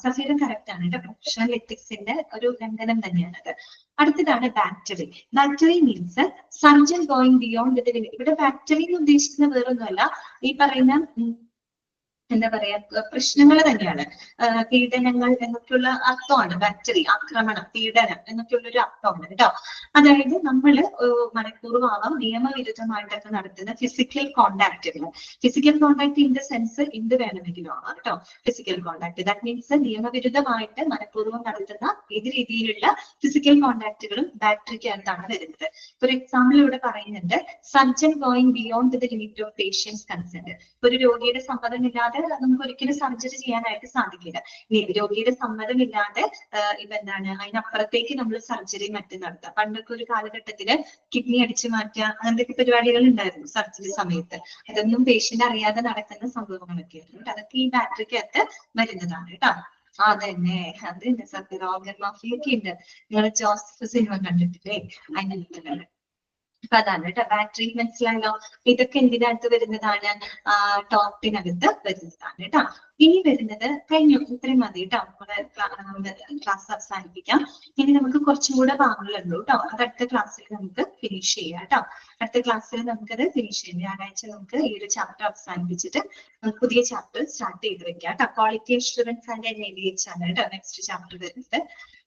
സഫീറ കറക്റ്റ് ആണ് കേട്ടോ. പ്രൊഫഷണൽ എത്തിക്സിന്റെ ഒരു ലംഘനം തന്നെയാണ് അത്. അടുത്തതാണ് battery. Battery means surgeon going beyond the limit. ഇവിടെ ബാക്ടറി എന്ന് ഉദ്ദേശിക്കുന്ന വേറൊന്നുമല്ല, ഈ പറയുന്ന എന്താ പറയാ, പ്രശ്നങ്ങൾ തന്നെയാണ്. പീഡനങ്ങൾ എന്നൊക്കെയുള്ള അർത്ഥമാണ് ബാക്ടറി. ആക്രമണം, പീഡനം എന്നൊക്കെയുള്ള ഒരു അർത്ഥമാണ് കേട്ടോ. അതായത് നമ്മൾ മനഃപൂർവ്വമാവാം നിയമവിരുദ്ധമായിട്ടൊക്കെ നടത്തുന്ന ഫിസിക്കൽ കോണ്ടാക്റ്റുകൾ. Physical contact in the sense എന്ത് വേണമെങ്കിലും ആവാം കേട്ടോ. ഫിസിക്കൽ കോണ്ടാക്ട് ദാറ്റ് മീൻസ് നിയമവിരുദ്ധമായിട്ട് മനഃപൂർവ്വം നടത്തുന്ന ഏത് രീതിയിലുള്ള ഫിസിക്കൽ കോണ്ടാക്റ്റുകളും ബാക്ടറിക്കകത്താണ് വരുന്നത്. ഒരു എക്സാമ്പിൾ ഇവിടെ പറയുന്നുണ്ട്, surgeon going beyond the limit of patient's consent. ഒരു രോഗിയുടെ സമ്മതമില്ലാതെ നമുക്ക് ഒരിക്കലും സർജറി ചെയ്യാനായിട്ട് സാധിക്കില്ല. രോഗിയുടെ സമ്മതമില്ലാതെ ഇപ്പൊ എന്താണ് അതിനപ്പുറത്തേക്ക് നമ്മൾ സർജറി മറ്റും നടത്താം. പണ്ടൊക്കെ ഒരു കാലഘട്ടത്തില് കിഡ്നി അടിച്ചു മാറ്റുക, അങ്ങനത്തെ പരിപാടികൾ ഉണ്ടായിരുന്നു സർജറി സമയത്ത്. അതൊന്നും പേഷ്യന്റ് അറിയാതെ നടക്കുന്ന സംഭവങ്ങളൊക്കെ ആയിരുന്നു. അതൊക്കെ ഈ ബാക്ടറിക്കകത്ത് വരുന്നതാണ് കേട്ടോ. അതന്നെ, അത് തന്നെ സത്യം. ഓർഗൻ മാഫിയൊക്കെ ഉണ്ട്. നിങ്ങൾ ജോസഫ് സിനിമ കണ്ടിട്ടില്ലേ? അതിന്റെ അപ്പൊ അതാണ് കേട്ടോ ബാക്ടറി. മനസ്സിലായല്ലോ? ഇതൊക്കെ എന്തിനകത്ത് വരുന്നതാണ്? ടോപ്പിനകത്ത് വരുന്നതാണ് കേട്ടോ. ഇനി വരുന്നത് കഴിഞ്ഞു, ഇത്രയും മതി കേട്ടോ. നമ്മുടെ ക്ലാസ് അവസാനിപ്പിക്കാം. ഇനി നമുക്ക് കുറച്ചും കൂടെ ഭാഗങ്ങളുള്ളൂ കേട്ടോ. അത് അടുത്ത ക്ലാസ്സിൽ നമുക്ക് ഫിനിഷ് ചെയ്യാം കേട്ടോ. അടുത്ത ക്ലാസ്സിൽ നമുക്കത് ഫിനിഷ് ചെയ്യാം. വ്യാഴാഴ്ച നമുക്ക് ഈ ഒരു ചാപ്റ്റർ അവസാനിപ്പിച്ചിട്ട് പുതിയ ചാപ്റ്റർ സ്റ്റാർട്ട് ചെയ്ത് വെക്കാം കേട്ടോ. ക്വാളിറ്റി അഷ്വറൻസ് ആൻഡ് NABH ആണ് കേട്ടോ നെക്സ്റ്റ് ചാപ്റ്റർ വരുന്നത്.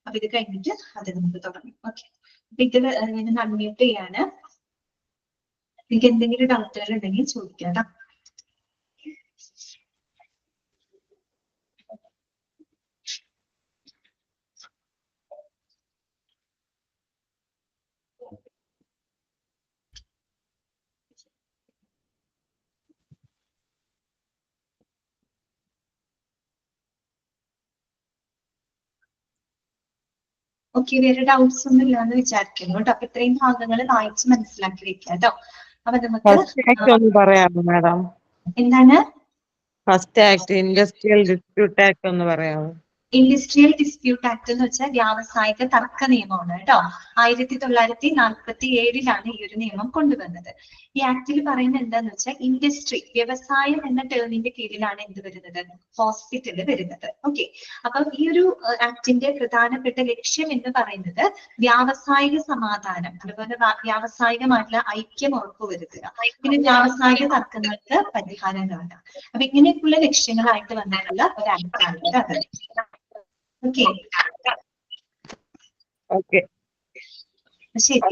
അപ്പൊ ഇത് കഴിഞ്ഞിട്ട് അത് നമുക്ക് തുടങ്ങാം. ഓക്കെ, അപ്പൊ ഇത് ഞാൻ അൺമ്യൂട്ട് ചെയ്യാണ്. നിങ്ങൾക്ക് എന്തെങ്കിലും ഡൗട്ടുകൾ ഉണ്ടെങ്കിൽ ചോദിക്കാം കേട്ടോ. ഓക്കെ, വേറെ ഡൗട്ട്സ് ഒന്നും ഇല്ലാന്ന് വിചാരിക്കുന്നു കേട്ടോ. അപ്പൊ ഇത്രയും ഭാഗങ്ങൾ വായിച്ച് മനസ്സിലാക്കി വെക്കാം കേട്ടോ. അപ്പൊ നമുക്ക് ഫസ്റ്റ് ആക്ട് ഒന്ന് പറയാമോ മാഡം? എന്താണ് first act industrial dispute act ഒന്ന് പറയാമോ? ഇൻഡസ്ട്രിയൽ ഡിസ്പ്യൂട്ട് ആക്ട് എന്ന് വെച്ചാൽ വ്യാവസായിക തർക്ക നിയമമാണ് കേട്ടോ. 1947 ഈ ഒരു നിയമം കൊണ്ടുവന്നത്. ഈ ആക്ടിൽ പറയുന്നത് എന്താന്ന് വെച്ചാൽ ഇൻഡസ്ട്രി, വ്യവസായം എന്ന ടേമിന്റെ കീഴിലാണ് എന്ത് വരുന്നത്, ഹോസ്പിറ്റൽ വരുന്നത്. ഓക്കെ, അപ്പൊ ഈ ഒരു ആക്ടിന്റെ പ്രധാനപ്പെട്ട ലക്ഷ്യം എന്ന് പറയുന്നത് വ്യാവസായിക സമാധാനം, അതുപോലെ വ്യാവസായികമായിട്ടുള്ള ഐക്യം ഉറപ്പുവരുത്തുക, പിന്നെ വ്യാവസായിക തർക്കങ്ങൾക്ക് പരിഹാരം കാണുക. അപ്പൊ ഇങ്ങനെയൊക്കെയുള്ള ലക്ഷ്യങ്ങളായിട്ട് വന്നിട്ടുള്ള ഒരു ആക്ടാണ് അത്. ഓക്കെ ഓക്കെ, ശരി.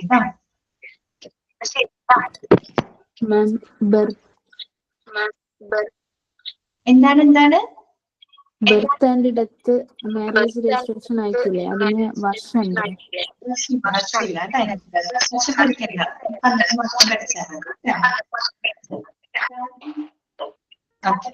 മാം, എന്താണ് birth and death marriage registration ആയിട്ടില്ലേ, അതിന് വർഷമുണ്ടോ? ഓക്കെ.